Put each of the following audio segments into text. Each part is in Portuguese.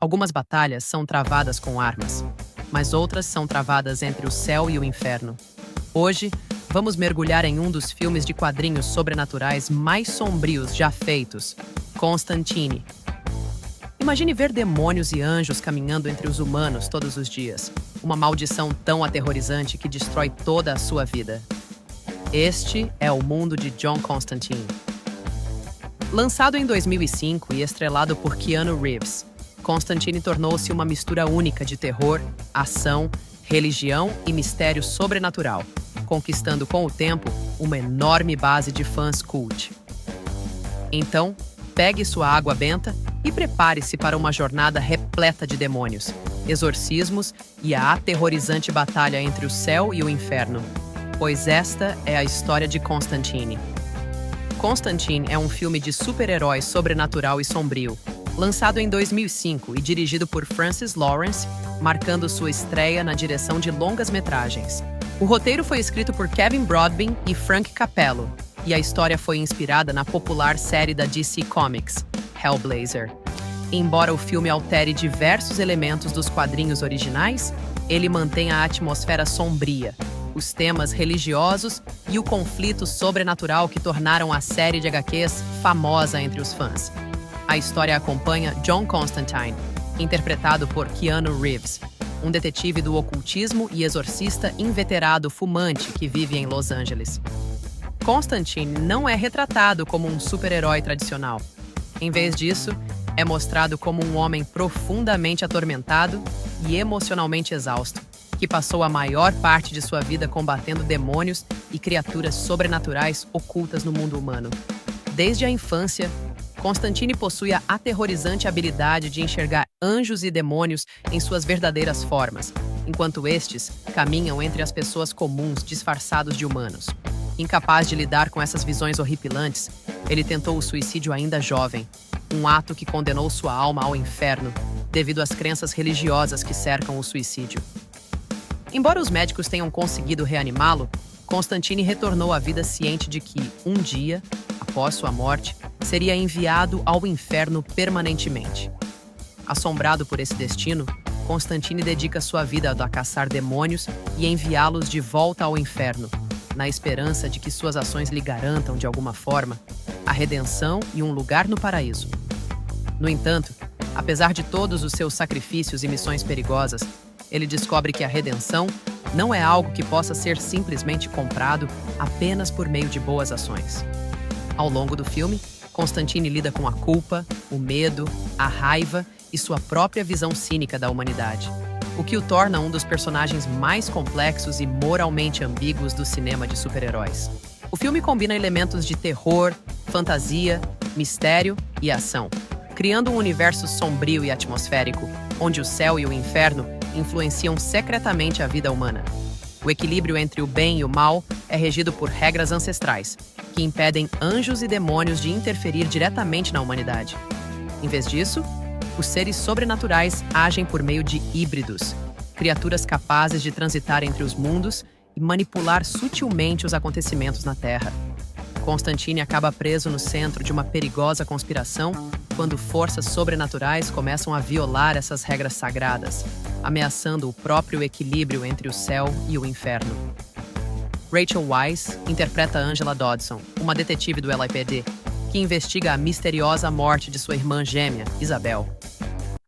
Algumas batalhas são travadas com armas, mas outras são travadas entre o céu e o inferno. Hoje, vamos mergulhar em um dos filmes de quadrinhos sobrenaturais mais sombrios já feitos, Constantine. Imagine ver demônios e anjos caminhando entre os humanos todos os dias. Uma maldição tão aterrorizante que destrói toda a sua vida. Este é o mundo de John Constantine. Lançado em 2005 e estrelado por Keanu Reeves, Constantine tornou-se uma mistura única de terror, ação, religião e mistério sobrenatural, conquistando com o tempo uma enorme base de fãs cult. Então, pegue sua água benta e prepare-se para uma jornada repleta de demônios, exorcismos e a aterrorizante batalha entre o céu e o inferno, pois esta é a história de Constantine. Constantine é um filme de super-herói sobrenatural e sombrio, lançado em 2005 e dirigido por Francis Lawrence, marcando sua estreia na direção de longas-metragens. O roteiro foi escrito por Kevin Broadbent e Frank Capello, e a história foi inspirada na popular série da DC Comics, Hellblazer. Embora o filme altere diversos elementos dos quadrinhos originais, ele mantém a atmosfera sombria, os temas religiosos e o conflito sobrenatural que tornaram a série de HQs famosa entre os fãs. A história acompanha John Constantine, interpretado por Keanu Reeves, um detetive do ocultismo e exorcista inveterado fumante que vive em Los Angeles. Constantine não é retratado como um super-herói tradicional. Em vez disso, é mostrado como um homem profundamente atormentado e emocionalmente exausto, que passou a maior parte de sua vida combatendo demônios e criaturas sobrenaturais ocultas no mundo humano. Desde a infância, Constantine possui a aterrorizante habilidade de enxergar anjos e demônios em suas verdadeiras formas, enquanto estes caminham entre as pessoas comuns disfarçados de humanos. Incapaz de lidar com essas visões horripilantes, ele tentou o suicídio ainda jovem, um ato que condenou sua alma ao inferno, devido às crenças religiosas que cercam o suicídio. Embora os médicos tenham conseguido reanimá-lo, Constantine retornou à vida ciente de que, um dia, após sua morte, seria enviado ao inferno permanentemente. Assombrado por esse destino, Constantine dedica sua vida a caçar demônios e enviá-los de volta ao inferno, na esperança de que suas ações lhe garantam, de alguma forma, a redenção e um lugar no paraíso. No entanto, apesar de todos os seus sacrifícios e missões perigosas, ele descobre que a redenção não é algo que possa ser simplesmente comprado apenas por meio de boas ações. Ao longo do filme, Constantine lida com a culpa, o medo, a raiva e sua própria visão cínica da humanidade, o que o torna um dos personagens mais complexos e moralmente ambíguos do cinema de super-heróis. O filme combina elementos de terror, fantasia, mistério e ação, criando um universo sombrio e atmosférico, onde o céu e o inferno influenciam secretamente a vida humana. O equilíbrio entre o bem e o mal é regido por regras ancestrais, que impedem anjos e demônios de interferir diretamente na humanidade. Em vez disso, os seres sobrenaturais agem por meio de híbridos, criaturas capazes de transitar entre os mundos e manipular sutilmente os acontecimentos na Terra. Constantine acaba preso no centro de uma perigosa conspiração quando forças sobrenaturais começam a violar essas regras sagradas, ameaçando o próprio equilíbrio entre o céu e o inferno. Rachel Weisz interpreta Angela Dodson, uma detetive do LAPD, que investiga a misteriosa morte de sua irmã gêmea, Isabel.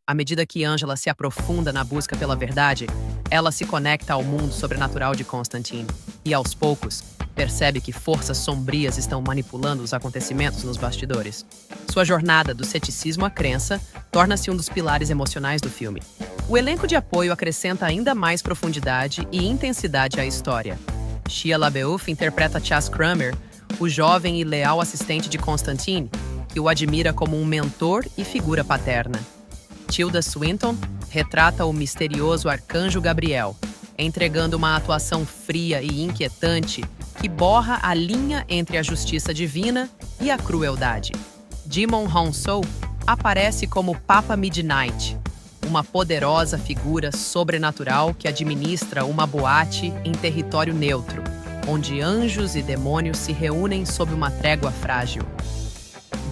À medida que Angela se aprofunda na busca pela verdade, ela se conecta ao mundo sobrenatural de Constantine e, aos poucos, percebe que forças sombrias estão manipulando os acontecimentos nos bastidores. Sua jornada do ceticismo à crença torna-se um dos pilares emocionais do filme. O elenco de apoio acrescenta ainda mais profundidade e intensidade à história. Shia LaBeouf interpreta Chas Kramer, o jovem e leal assistente de Constantine, que o admira como um mentor e figura paterna. Tilda Swinton retrata o misterioso arcanjo Gabriel, entregando uma atuação fria e inquietante que borra a linha entre a justiça divina e a crueldade. Jimon Hounsou aparece como Papa Midnight, uma poderosa figura sobrenatural que administra uma boate em território neutro, onde anjos e demônios se reúnem sob uma trégua frágil.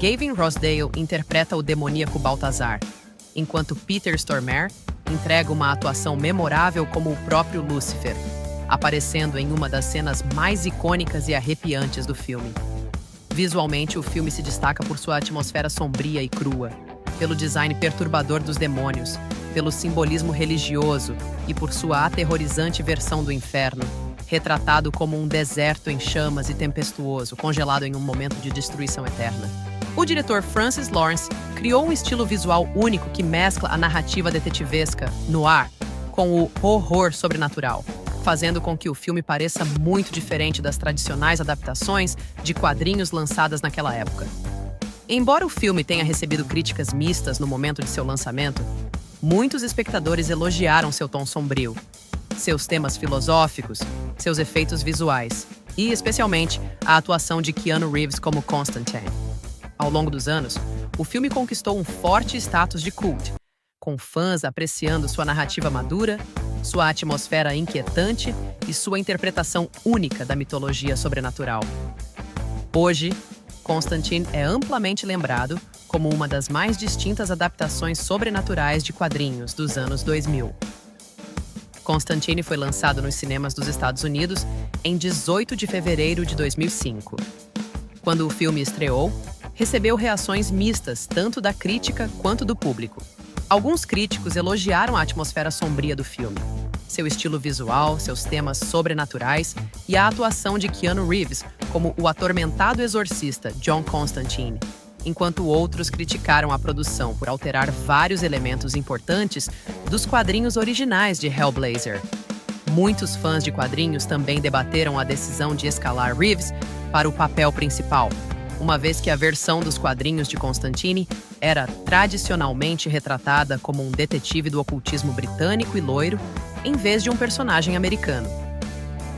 Gavin Rossdale interpreta o demoníaco Baltazar, enquanto Peter Stormare entrega uma atuação memorável como o próprio Lúcifer, aparecendo em uma das cenas mais icônicas e arrepiantes do filme. Visualmente, o filme se destaca por sua atmosfera sombria e crua, pelo design perturbador dos demônios, pelo simbolismo religioso e por sua aterrorizante versão do inferno, retratado como um deserto em chamas e tempestuoso, congelado em um momento de destruição eterna. O diretor Francis Lawrence criou um estilo visual único que mescla a narrativa detetivesca, noir, com o horror sobrenatural, fazendo com que o filme pareça muito diferente das tradicionais adaptações de quadrinhos lançadas naquela época. Embora o filme tenha recebido críticas mistas no momento de seu lançamento, muitos espectadores elogiaram seu tom sombrio, seus temas filosóficos, seus efeitos visuais e, especialmente, a atuação de Keanu Reeves como Constantine. Ao longo dos anos, o filme conquistou um forte status de cult, com fãs apreciando sua narrativa madura, sua atmosfera inquietante e sua interpretação única da mitologia sobrenatural. Hoje, Constantine é amplamente lembrado como uma das mais distintas adaptações sobrenaturais de quadrinhos dos anos 2000. Constantine foi lançado nos cinemas dos Estados Unidos em 18 de fevereiro de 2005. Quando o filme estreou, recebeu reações mistas tanto da crítica quanto do público. Alguns críticos elogiaram a atmosfera sombria do filme, seu estilo visual, seus temas sobrenaturais e a atuação de Keanu Reeves como o atormentado exorcista John Constantine, enquanto outros criticaram a produção por alterar vários elementos importantes dos quadrinhos originais de Hellblazer. Muitos fãs de quadrinhos também debateram a decisão de escalar Reeves para o papel principal, uma vez que a versão dos quadrinhos de Constantine era tradicionalmente retratada como um detetive do ocultismo britânico e loiro, em vez de um personagem americano.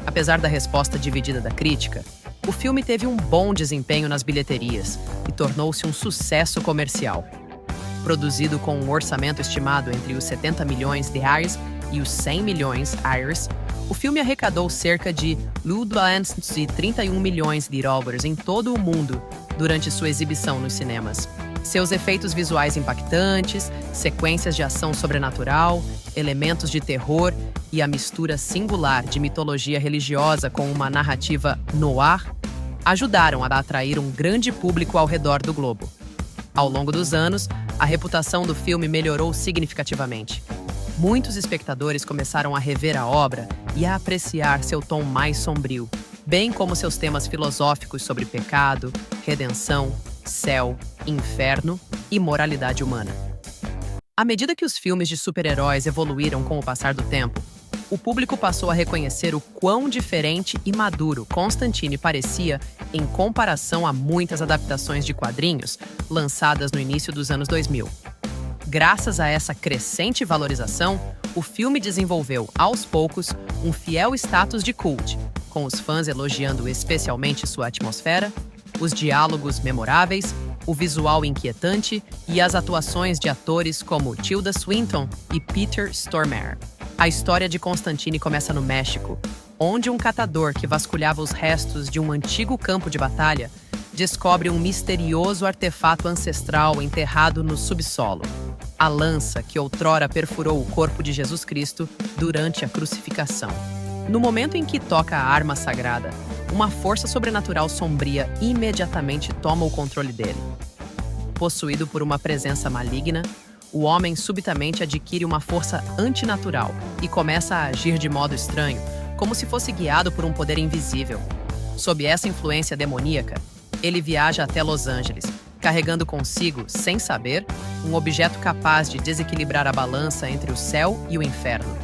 Apesar da resposta dividida da crítica, o filme teve um bom desempenho nas bilheterias e tornou-se um sucesso comercial. Produzido com um orçamento estimado entre os 70 milhões de reais e os 100 milhões de reais, o filme arrecadou cerca de 231 milhões de dólares em todo o mundo durante sua exibição nos cinemas. Seus efeitos visuais impactantes, sequências de ação sobrenatural, elementos de terror e a mistura singular de mitologia religiosa com uma narrativa noir ajudaram a atrair um grande público ao redor do globo. Ao longo dos anos, a reputação do filme melhorou significativamente. Muitos espectadores começaram a rever a obra e a apreciar seu tom mais sombrio, bem como seus temas filosóficos sobre pecado, redenção, céu, inferno e moralidade humana. À medida que os filmes de super-heróis evoluíram com o passar do tempo, o público passou a reconhecer o quão diferente e maduro Constantine parecia em comparação a muitas adaptações de quadrinhos lançadas no início dos anos 2000. Graças a essa crescente valorização, o filme desenvolveu, aos poucos, um fiel status de cult, com os fãs elogiando especialmente sua atmosfera, os diálogos memoráveis, o visual inquietante e as atuações de atores como Tilda Swinton e Peter Stormare. A história de Constantine começa no México, onde um catador que vasculhava os restos de um antigo campo de batalha descobre um misterioso artefato ancestral enterrado no subsolo. A lança que outrora perfurou o corpo de Jesus Cristo durante a crucificação. No momento em que toca a arma sagrada, uma força sobrenatural sombria imediatamente toma o controle dele. Possuído por uma presença maligna, o homem subitamente adquire uma força antinatural e começa a agir de modo estranho, como se fosse guiado por um poder invisível. Sob essa influência demoníaca, ele viaja até Los Angeles, carregando consigo, sem saber, um objeto capaz de desequilibrar a balança entre o céu e o inferno.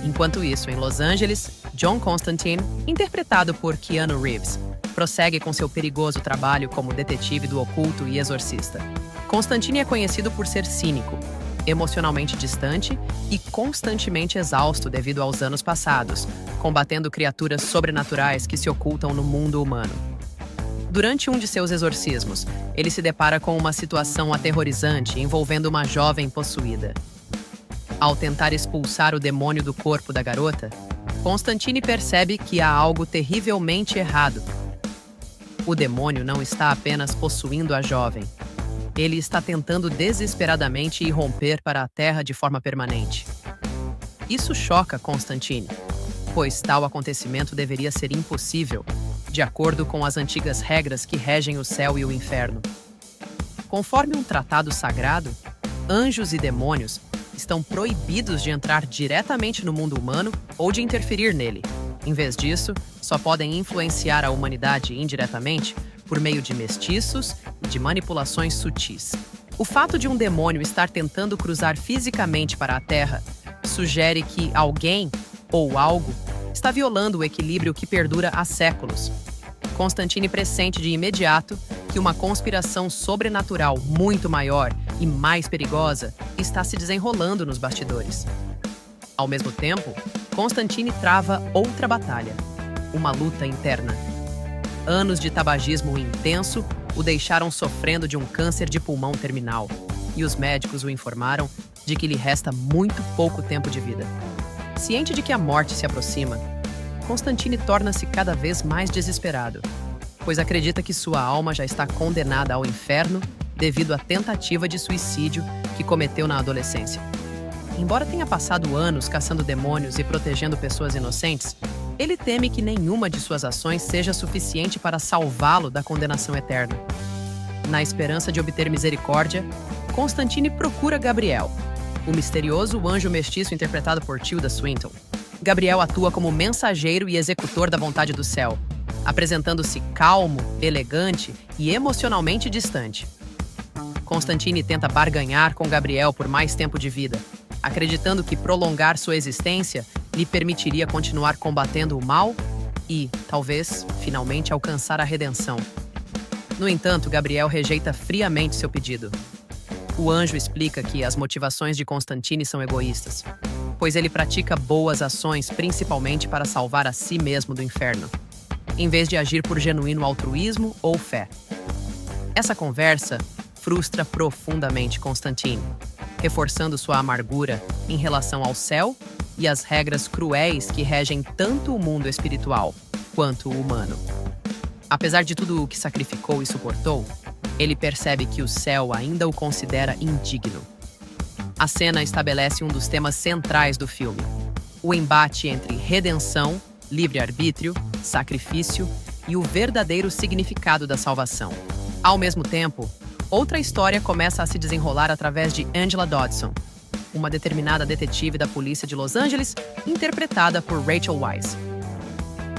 Enquanto isso, em Los Angeles, John Constantine, interpretado por Keanu Reeves, prossegue com seu perigoso trabalho como detetive do oculto e exorcista. Constantine é conhecido por ser cínico, emocionalmente distante e constantemente exausto devido aos anos passados, combatendo criaturas sobrenaturais que se ocultam no mundo humano. Durante um de seus exorcismos, ele se depara com uma situação aterrorizante envolvendo uma jovem possuída. Ao tentar expulsar o demônio do corpo da garota, Constantine percebe que há algo terrivelmente errado. O demônio não está apenas possuindo a jovem. Ele está tentando desesperadamente irromper para a Terra de forma permanente. Isso choca Constantine, pois tal acontecimento deveria ser impossível, de acordo com as antigas regras que regem o céu e o inferno. Conforme um tratado sagrado, anjos e demônios estão proibidos de entrar diretamente no mundo humano ou de interferir nele. Em vez disso, só podem influenciar a humanidade indiretamente por meio de mestiços e de manipulações sutis. O fato de um demônio estar tentando cruzar fisicamente para a Terra sugere que alguém ou algo está violando o equilíbrio que perdura há séculos. Constantine pressente de imediato que uma conspiração sobrenatural muito maior e mais perigosa está se desenrolando nos bastidores. Ao mesmo tempo, Constantine trava outra batalha, uma luta interna. Anos de tabagismo intenso o deixaram sofrendo de um câncer de pulmão terminal, e os médicos o informaram de que lhe resta muito pouco tempo de vida. Ciente de que a morte se aproxima, Constantine torna-se cada vez mais desesperado, pois acredita que sua alma já está condenada ao inferno devido à tentativa de suicídio que cometeu na adolescência. Embora tenha passado anos caçando demônios e protegendo pessoas inocentes, ele teme que nenhuma de suas ações seja suficiente para salvá-lo da condenação eterna. Na esperança de obter misericórdia, Constantine procura Gabriel, o misterioso anjo mestiço interpretado por Tilda Swinton. Gabriel atua como mensageiro e executor da vontade do céu, apresentando-se calmo, elegante e emocionalmente distante. Constantine tenta barganhar com Gabriel por mais tempo de vida, acreditando que prolongar sua existência lhe permitiria continuar combatendo o mal e, talvez, finalmente alcançar a redenção. No entanto, Gabriel rejeita friamente seu pedido. O anjo explica que as motivações de Constantine são egoístas, pois ele pratica boas ações principalmente para salvar a si mesmo do inferno, em vez de agir por genuíno altruísmo ou fé. Essa conversa frustra profundamente Constantine, reforçando sua amargura em relação ao céu e às regras cruéis que regem tanto o mundo espiritual quanto o humano. Apesar de tudo o que sacrificou e suportou, ele percebe que o céu ainda o considera indigno. A cena estabelece um dos temas centrais do filme: o embate entre redenção, livre-arbítrio, sacrifício e o verdadeiro significado da salvação. Ao mesmo tempo, outra história começa a se desenrolar através de Angela Dodson, uma determinada detetive da polícia de Los Angeles, interpretada por Rachel Weisz.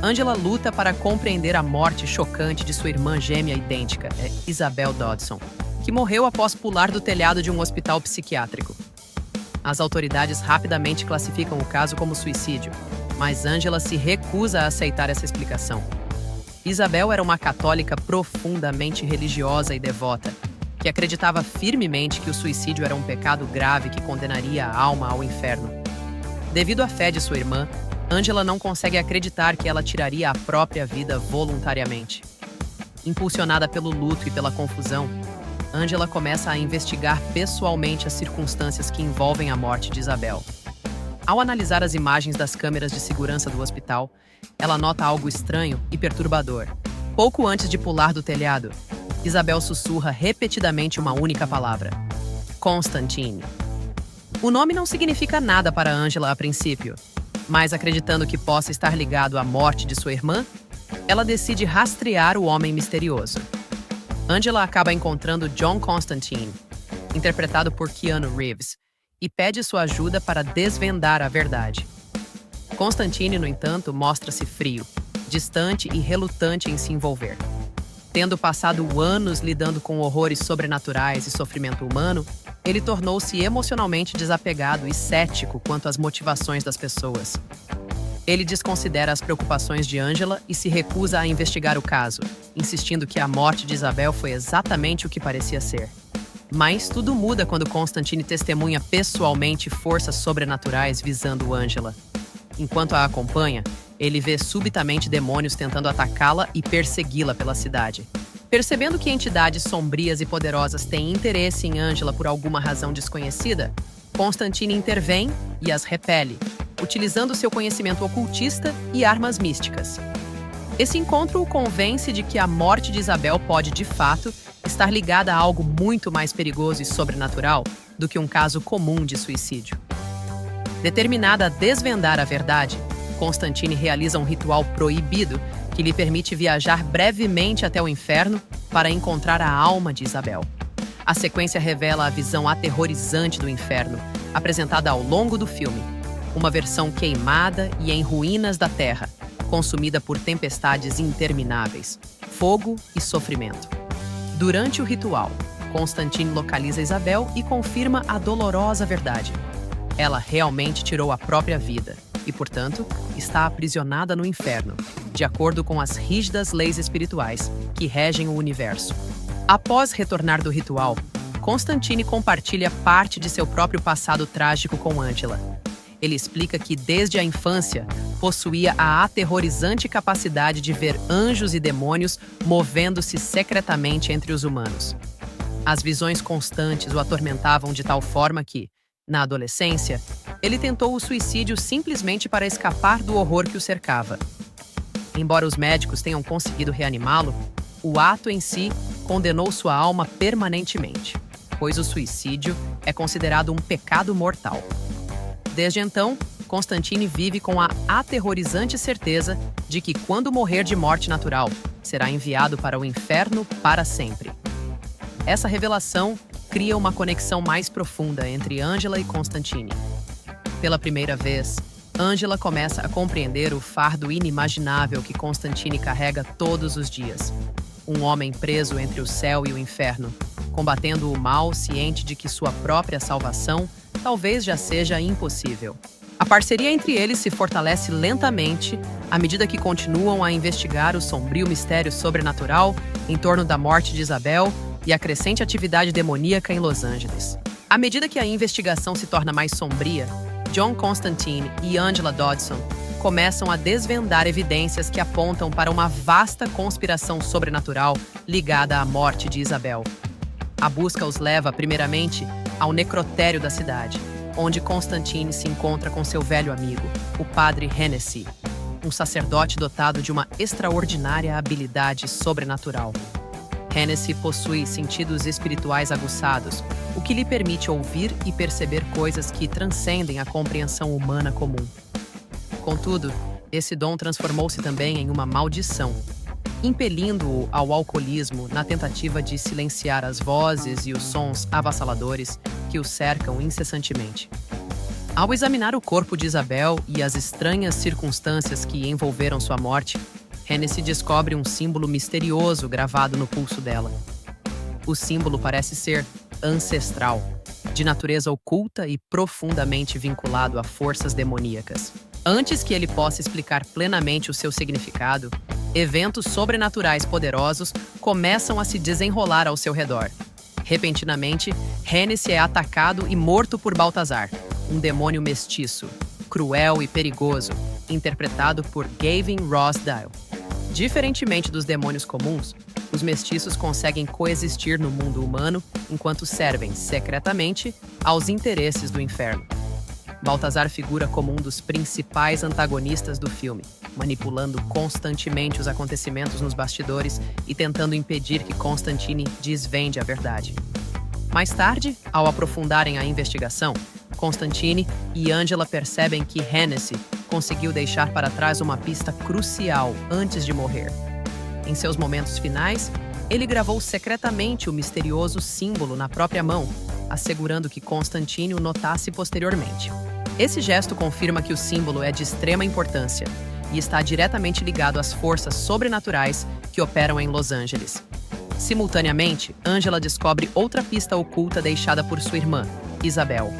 Angela luta para compreender a morte chocante de sua irmã gêmea idêntica, Isabel Dodson, que morreu após pular do telhado de um hospital psiquiátrico. As autoridades rapidamente classificam o caso como suicídio, mas Angela se recusa a aceitar essa explicação. Isabel era uma católica profundamente religiosa e devota, que acreditava firmemente que o suicídio era um pecado grave que condenaria a alma ao inferno. Devido à fé de sua irmã, Angela não consegue acreditar que ela tiraria a própria vida voluntariamente. Impulsionada pelo luto e pela confusão, Angela começa a investigar pessoalmente as circunstâncias que envolvem a morte de Isabel. Ao analisar as imagens das câmeras de segurança do hospital, ela nota algo estranho e perturbador. Pouco antes de pular do telhado, Isabel sussurra repetidamente uma única palavra: Constantine. O nome não significa nada para Angela a princípio, mas acreditando que possa estar ligado à morte de sua irmã, ela decide rastrear o homem misterioso. Angela acaba encontrando John Constantine, interpretado por Keanu Reeves, e pede sua ajuda para desvendar a verdade. Constantine, no entanto, mostra-se frio, distante e relutante em se envolver. Tendo passado anos lidando com horrores sobrenaturais e sofrimento humano, ele tornou-se emocionalmente desapegado e cético quanto às motivações das pessoas. Ele desconsidera as preocupações de Angela e se recusa a investigar o caso, insistindo que a morte de Isabel foi exatamente o que parecia ser. Mas tudo muda quando Constantine testemunha pessoalmente forças sobrenaturais visando Angela. Enquanto a acompanha, ele vê subitamente demônios tentando atacá-la e persegui-la pela cidade. Percebendo que entidades sombrias e poderosas têm interesse em Angela por alguma razão desconhecida, Constantine intervém e as repele, utilizando seu conhecimento ocultista e armas místicas. Esse encontro o convence de que a morte de Isabel pode, de fato, estar ligada a algo muito mais perigoso e sobrenatural do que um caso comum de suicídio. Determinada a desvendar a verdade, Constantine realiza um ritual proibido que lhe permite viajar brevemente até o inferno para encontrar a alma de Isabel. A sequência revela a visão aterrorizante do inferno, apresentada ao longo do filme, uma versão queimada e em ruínas da terra, consumida por tempestades intermináveis, fogo e sofrimento. Durante o ritual, Constantine localiza Isabel e confirma a dolorosa verdade. Ela realmente tirou a própria vida e, portanto, está aprisionada no inferno, de acordo com as rígidas leis espirituais que regem o universo. Após retornar do ritual, Constantine compartilha parte de seu próprio passado trágico com Angela. Ele explica que, desde a infância, possuía a aterrorizante capacidade de ver anjos e demônios movendo-se secretamente entre os humanos. As visões constantes o atormentavam de tal forma que, na adolescência, ele tentou o suicídio simplesmente para escapar do horror que o cercava. Embora os médicos tenham conseguido reanimá-lo, o ato em si condenou sua alma permanentemente, pois o suicídio é considerado um pecado mortal. Desde então, Constantine vive com a aterrorizante certeza de que, quando morrer de morte natural, será enviado para o inferno para sempre. Essa revelação cria uma conexão mais profunda entre Angela e Constantine. Pela primeira vez, Angela começa a compreender o fardo inimaginável que Constantine carrega todos os dias. Um homem preso entre o céu e o inferno, combatendo o mal, ciente de que sua própria salvação talvez já seja impossível. A parceria entre eles se fortalece lentamente à medida que continuam a investigar o sombrio mistério sobrenatural em torno da morte de Isabel e a crescente atividade demoníaca em Los Angeles. À medida que a investigação se torna mais sombria, John Constantine e Angela Dodson começam a desvendar evidências que apontam para uma vasta conspiração sobrenatural ligada à morte de Isabel. A busca os leva, primeiramente, ao necrotério da cidade, onde Constantine se encontra com seu velho amigo, o padre Hennessy, um sacerdote dotado de uma extraordinária habilidade sobrenatural. Hennessy possui sentidos espirituais aguçados, o que lhe permite ouvir e perceber coisas que transcendem a compreensão humana comum. Contudo, esse dom transformou-se também em uma maldição, impelindo-o ao alcoolismo na tentativa de silenciar as vozes e os sons avassaladores que o cercam incessantemente. Ao examinar o corpo de Isabel e as estranhas circunstâncias que envolveram sua morte, Hennessy descobre um símbolo misterioso gravado no pulso dela. O símbolo parece ser ancestral, de natureza oculta e profundamente vinculado a forças demoníacas. Antes que ele possa explicar plenamente o seu significado, eventos sobrenaturais poderosos começam a se desenrolar ao seu redor. Repentinamente, Hennessy é atacado e morto por Baltazar, um demônio mestiço, cruel e perigoso, interpretado por Gavin Rossdale. Diferentemente dos demônios comuns, os mestiços conseguem coexistir no mundo humano enquanto servem, secretamente, aos interesses do inferno. Baltazar figura como um dos principais antagonistas do filme, manipulando constantemente os acontecimentos nos bastidores e tentando impedir que Constantine desvende a verdade. Mais tarde, ao aprofundarem a investigação, Constantine e Angela percebem que Hennessy conseguiu deixar para trás uma pista crucial antes de morrer. Em seus momentos finais, ele gravou secretamente o misterioso símbolo na própria mão, assegurando que Constantine o notasse posteriormente. Esse gesto confirma que o símbolo é de extrema importância e está diretamente ligado às forças sobrenaturais que operam em Los Angeles. Simultaneamente, Angela descobre outra pista oculta deixada por sua irmã, Isabel.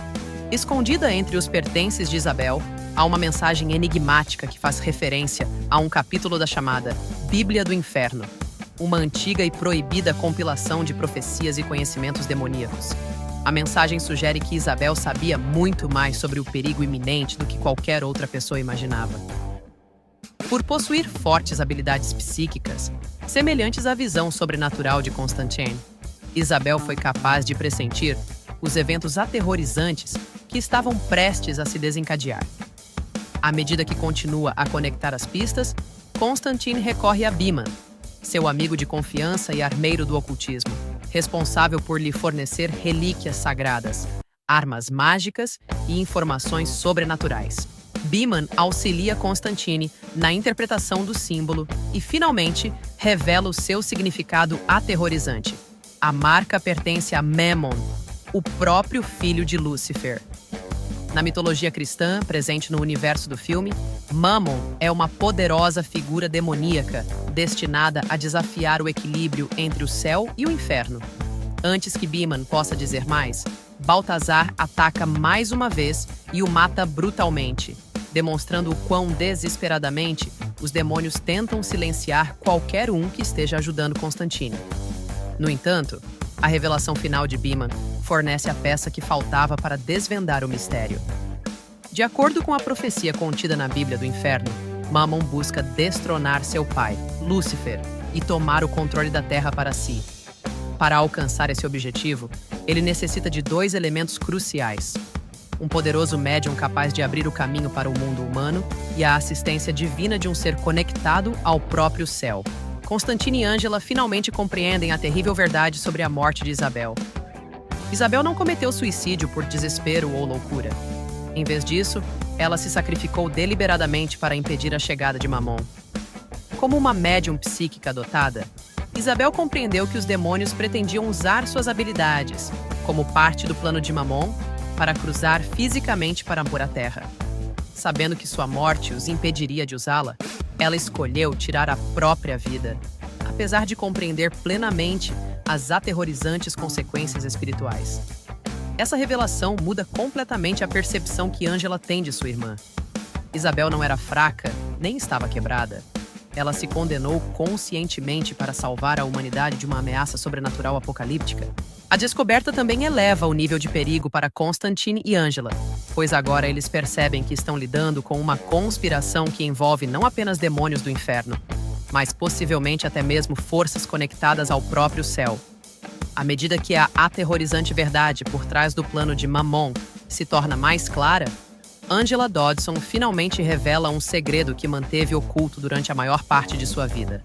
Escondida entre os pertences de Isabel, há uma mensagem enigmática que faz referência a um capítulo da chamada Bíblia do Inferno, uma antiga e proibida compilação de profecias e conhecimentos demoníacos. A mensagem sugere que Isabel sabia muito mais sobre o perigo iminente do que qualquer outra pessoa imaginava. Por possuir fortes habilidades psíquicas, semelhantes à visão sobrenatural de Constantine, Isabel foi capaz de pressentir os eventos aterrorizantes que estavam prestes a se desencadear. À medida que continua a conectar as pistas, Constantine recorre a Beeman, seu amigo de confiança e armeiro do ocultismo, responsável por lhe fornecer relíquias sagradas, armas mágicas e informações sobrenaturais. Beeman auxilia Constantine na interpretação do símbolo e, finalmente, revela o seu significado aterrorizante. A marca pertence a Mammon, o próprio filho de Lúcifer. Na mitologia cristã, presente no universo do filme, Mammon é uma poderosa figura demoníaca destinada a desafiar o equilíbrio entre o céu e o inferno. Antes que Beeman possa dizer mais, Baltazar ataca mais uma vez e o mata brutalmente, demonstrando o quão desesperadamente os demônios tentam silenciar qualquer um que esteja ajudando Constantine. No entanto, a revelação final de Beeman fornece a peça que faltava para desvendar o mistério. De acordo com a profecia contida na Bíblia do Inferno, Mammon busca destronar seu pai, Lúcifer, e tomar o controle da Terra para si. Para alcançar esse objetivo, ele necessita de dois elementos cruciais: um poderoso médium capaz de abrir o caminho para o mundo humano e a assistência divina de um ser conectado ao próprio céu. Constantine e Angela finalmente compreendem a terrível verdade sobre a morte de Isabel. Isabel não cometeu suicídio por desespero ou loucura. Em vez disso, ela se sacrificou deliberadamente para impedir a chegada de Mammon. Como uma médium psíquica dotada, Isabel compreendeu que os demônios pretendiam usar suas habilidades, como parte do plano de Mammon, para cruzar fisicamente para a Terra. Sabendo que sua morte os impediria de usá-la, ela escolheu tirar a própria vida, apesar de compreender plenamente as aterrorizantes consequências espirituais. Essa revelação muda completamente a percepção que Angela tem de sua irmã. Isabel não era fraca, nem estava quebrada. Ela se condenou conscientemente para salvar a humanidade de uma ameaça sobrenatural apocalíptica. A descoberta também eleva o nível de perigo para Constantine e Angela, pois agora eles percebem que estão lidando com uma conspiração que envolve não apenas demônios do inferno, mas possivelmente até mesmo forças conectadas ao próprio céu. À medida que a aterrorizante verdade por trás do plano de Mammon se torna mais clara, Angela Dodson finalmente revela um segredo que manteve oculto durante a maior parte de sua vida.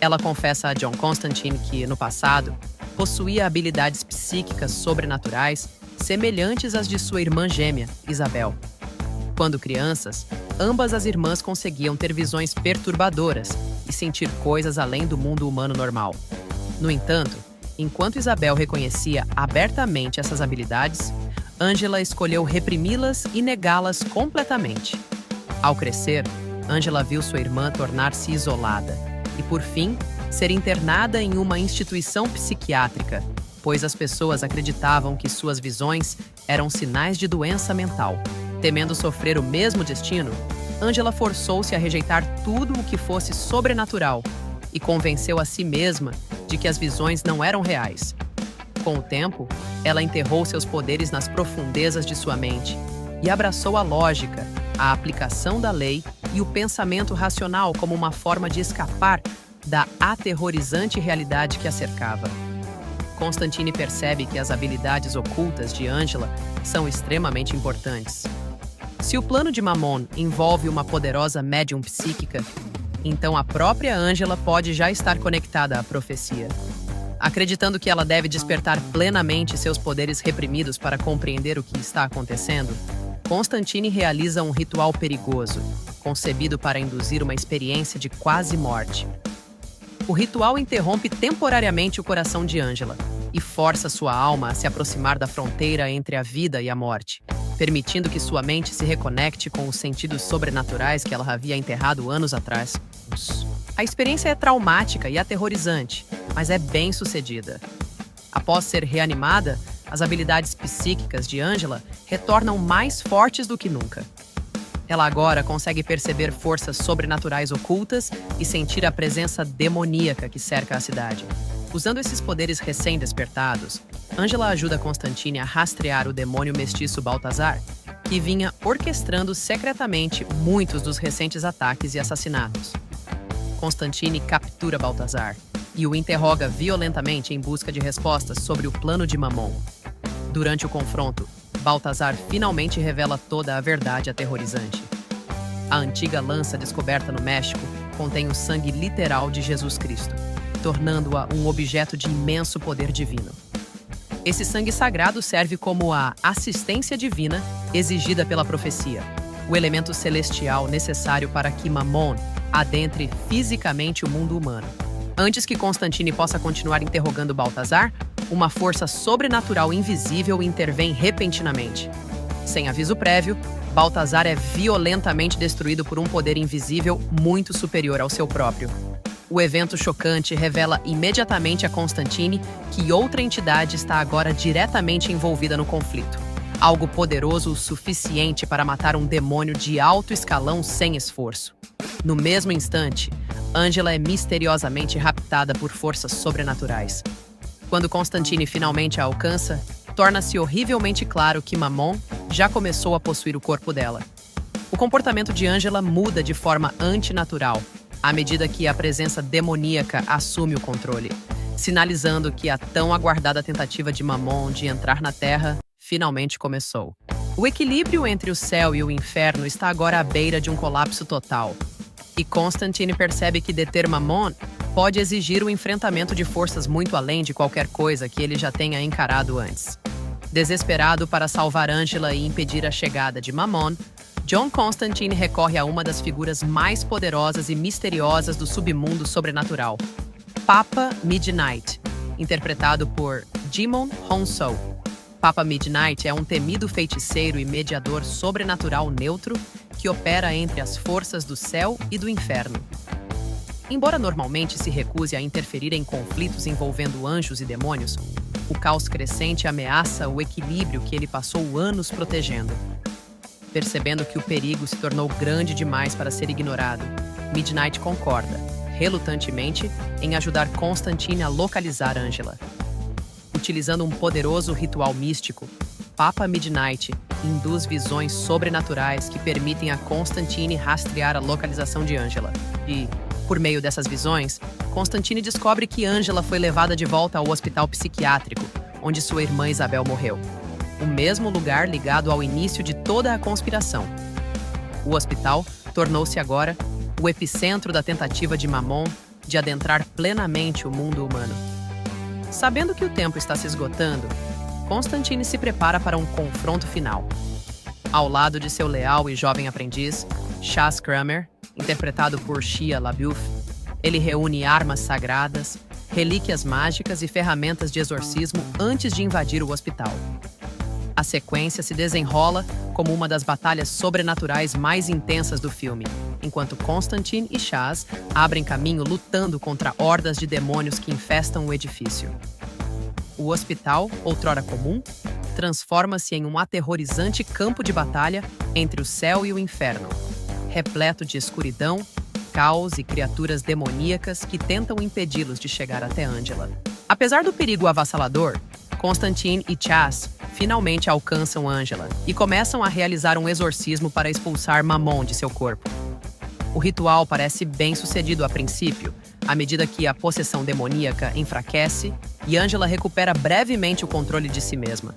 Ela confessa a John Constantine que, no passado, possuía habilidades psíquicas sobrenaturais semelhantes às de sua irmã gêmea, Isabel. Quando crianças, ambas as irmãs conseguiam ter visões perturbadoras e sentir coisas além do mundo humano normal. No entanto, enquanto Isabel reconhecia abertamente essas habilidades, Angela escolheu reprimi-las e negá-las completamente. Ao crescer, Angela viu sua irmã tornar-se isolada e, por fim, ser internada em uma instituição psiquiátrica, pois as pessoas acreditavam que suas visões eram sinais de doença mental. Temendo sofrer o mesmo destino, Angela forçou-se a rejeitar tudo o que fosse sobrenatural e convenceu a si mesma de que as visões não eram reais. Com o tempo, ela enterrou seus poderes nas profundezas de sua mente e abraçou a lógica, a aplicação da lei e o pensamento racional como uma forma de escapar da aterrorizante realidade que a cercava. Constantine percebe que as habilidades ocultas de Angela são extremamente importantes. Se o plano de Mammon envolve uma poderosa médium psíquica, então a própria Angela pode já estar conectada à profecia. Acreditando que ela deve despertar plenamente seus poderes reprimidos para compreender o que está acontecendo, Constantine realiza um ritual perigoso, concebido para induzir uma experiência de quase morte. O ritual interrompe temporariamente o coração de Angela e força sua alma a se aproximar da fronteira entre a vida e a morte, permitindo que sua mente se reconecte com os sentidos sobrenaturais que ela havia enterrado anos atrás. A experiência é traumática e aterrorizante, mas é bem sucedida. Após ser reanimada, as habilidades psíquicas de Angela retornam mais fortes do que nunca. Ela agora consegue perceber forças sobrenaturais ocultas e sentir a presença demoníaca que cerca a cidade. Usando esses poderes recém-despertados, Angela ajuda Constantine a rastrear o demônio mestiço Baltazar, que vinha orquestrando secretamente muitos dos recentes ataques e assassinatos. Constantine captura Baltazar e o interroga violentamente em busca de respostas sobre o plano de Mammon. Durante o confronto, Baltazar finalmente revela toda a verdade aterrorizante. A antiga lança descoberta no México contém o sangue literal de Jesus Cristo, tornando-a um objeto de imenso poder divino. Esse sangue sagrado serve como a assistência divina exigida pela profecia, o elemento celestial necessário para que Mammon adentre fisicamente o mundo humano. Antes que Constantine possa continuar interrogando Baltazar, uma força sobrenatural invisível intervém repentinamente. Sem aviso prévio, Baltazar é violentamente destruído por um poder invisível muito superior ao seu próprio. O evento chocante revela imediatamente a Constantine que outra entidade está agora diretamente envolvida no conflito. Algo poderoso o suficiente para matar um demônio de alto escalão sem esforço. No mesmo instante, Angela é misteriosamente raptada por forças sobrenaturais. Quando Constantine finalmente a alcança, torna-se horrivelmente claro que Mammon já começou a possuir o corpo dela. O comportamento de Angela muda de forma antinatural, à medida que a presença demoníaca assume o controle, sinalizando que a tão aguardada tentativa de Mammon de entrar na Terra finalmente começou. O equilíbrio entre o céu e o inferno está agora à beira de um colapso total, e Constantine percebe que deter Mammon pode exigir o enfrentamento de forças muito além de qualquer coisa que ele já tenha encarado antes. Desesperado para salvar Angela e impedir a chegada de Mammon, John Constantine recorre a uma das figuras mais poderosas e misteriosas do submundo sobrenatural, Papa Midnight, interpretado por Jimon Hounsou. Papa Midnight é um temido feiticeiro e mediador sobrenatural neutro que opera entre as forças do céu e do inferno. Embora normalmente se recuse a interferir em conflitos envolvendo anjos e demônios, o caos crescente ameaça o equilíbrio que ele passou anos protegendo. Percebendo que o perigo se tornou grande demais para ser ignorado, Midnight concorda, relutantemente, em ajudar Constantine a localizar Angela. Utilizando um poderoso ritual místico, Papa Midnight induz visões sobrenaturais que permitem a Constantine rastrear a localização de Angela. E, por meio dessas visões, Constantine descobre que Angela foi levada de volta ao hospital psiquiátrico, onde sua irmã Isabel morreu. O mesmo lugar ligado ao início de toda a conspiração. O hospital tornou-se agora o epicentro da tentativa de Mammon de adentrar plenamente o mundo humano. Sabendo que o tempo está se esgotando, Constantine se prepara para um confronto final. Ao lado de seu leal e jovem aprendiz, Chas Kramer, interpretado por Shia LaBeouf, ele reúne armas sagradas, relíquias mágicas e ferramentas de exorcismo antes de invadir o hospital. A sequência se desenrola como uma das batalhas sobrenaturais mais intensas do filme, enquanto Constantine e Chas abrem caminho lutando contra hordas de demônios que infestam o edifício. O hospital, outrora comum, transforma-se em um aterrorizante campo de batalha entre o céu e o inferno, repleto de escuridão, caos e criaturas demoníacas que tentam impedi-los de chegar até Angela. Apesar do perigo avassalador, Constantine e Chas finalmente alcançam Angela e começam a realizar um exorcismo para expulsar Mammon de seu corpo. O ritual parece bem sucedido a princípio, à medida que a possessão demoníaca enfraquece e Angela recupera brevemente o controle de si mesma.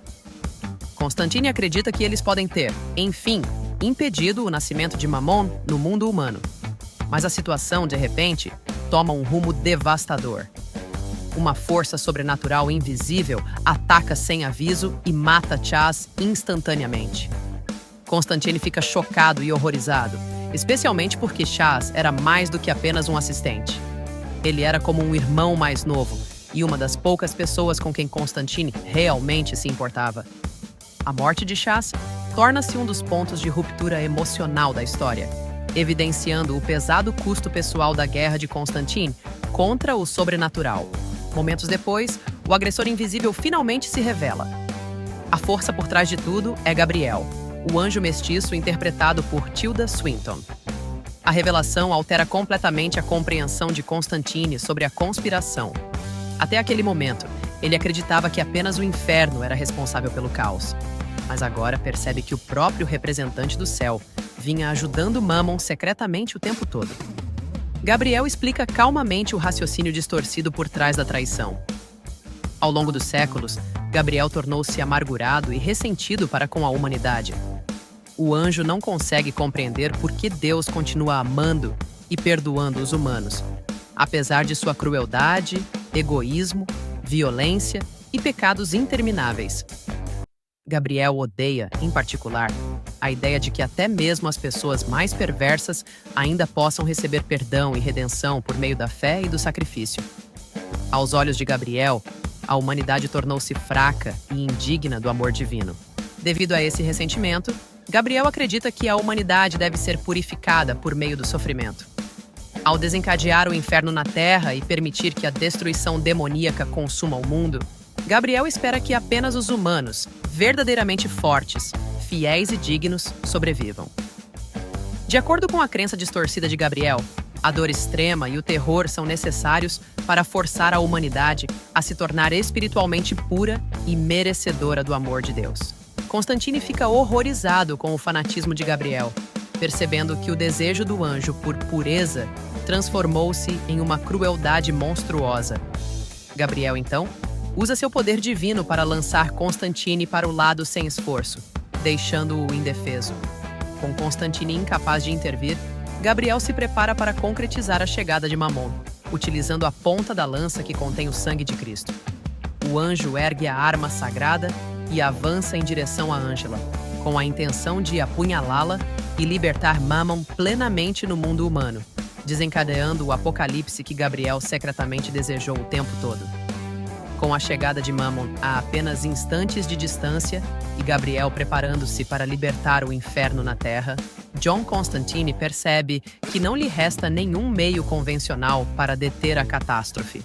Constantine acredita que eles podem ter, enfim, impedido o nascimento de Mammon no mundo humano. Mas a situação, de repente, toma um rumo devastador. Uma força sobrenatural invisível ataca sem aviso e mata Chas instantaneamente. Constantine fica chocado e horrorizado, especialmente porque Chas era mais do que apenas um assistente. Ele era como um irmão mais novo e uma das poucas pessoas com quem Constantine realmente se importava. A morte de Chas torna-se um dos pontos de ruptura emocional da história, evidenciando o pesado custo pessoal da guerra de Constantine contra o sobrenatural. Momentos depois, o agressor invisível finalmente se revela. A força por trás de tudo é Gabriel, o anjo mestiço interpretado por Tilda Swinton. A revelação altera completamente a compreensão de Constantine sobre a conspiração. Até aquele momento, ele acreditava que apenas o inferno era responsável pelo caos. Mas agora percebe que o próprio representante do céu vinha ajudando Mammon secretamente o tempo todo. Gabriel explica calmamente o raciocínio distorcido por trás da traição. Ao longo dos séculos, Gabriel tornou-se amargurado e ressentido para com a humanidade. O anjo não consegue compreender por que Deus continua amando e perdoando os humanos, apesar de sua crueldade, egoísmo, violência e pecados intermináveis. Gabriel odeia, em particular, a ideia de que até mesmo as pessoas mais perversas ainda possam receber perdão e redenção por meio da fé e do sacrifício. Aos olhos de Gabriel, a humanidade tornou-se fraca e indigna do amor divino. Devido a esse ressentimento, Gabriel acredita que a humanidade deve ser purificada por meio do sofrimento. Ao desencadear o inferno na Terra e permitir que a destruição demoníaca consuma o mundo, Gabriel espera que apenas os humanos, verdadeiramente fortes, fiéis e dignos, sobrevivam. De acordo com a crença distorcida de Gabriel, a dor extrema e o terror são necessários para forçar a humanidade a se tornar espiritualmente pura e merecedora do amor de Deus. Constantine fica horrorizado com o fanatismo de Gabriel, percebendo que o desejo do anjo por pureza transformou-se em uma crueldade monstruosa. Gabriel, então, usa seu poder divino para lançar Constantine para o lado sem esforço, deixando-o indefeso. Com Constantine incapaz de intervir, Gabriel se prepara para concretizar a chegada de Mamon, utilizando a ponta da lança que contém o sangue de Cristo. O anjo ergue a arma sagrada e avança em direção a Ângela, com a intenção de apunhalá-la e libertar Mammon plenamente no mundo humano, desencadeando o apocalipse que Gabriel secretamente desejou o tempo todo. Com a chegada de Mammon a apenas instantes de distância e Gabriel preparando-se para libertar o inferno na Terra, John Constantine percebe que não lhe resta nenhum meio convencional para deter a catástrofe.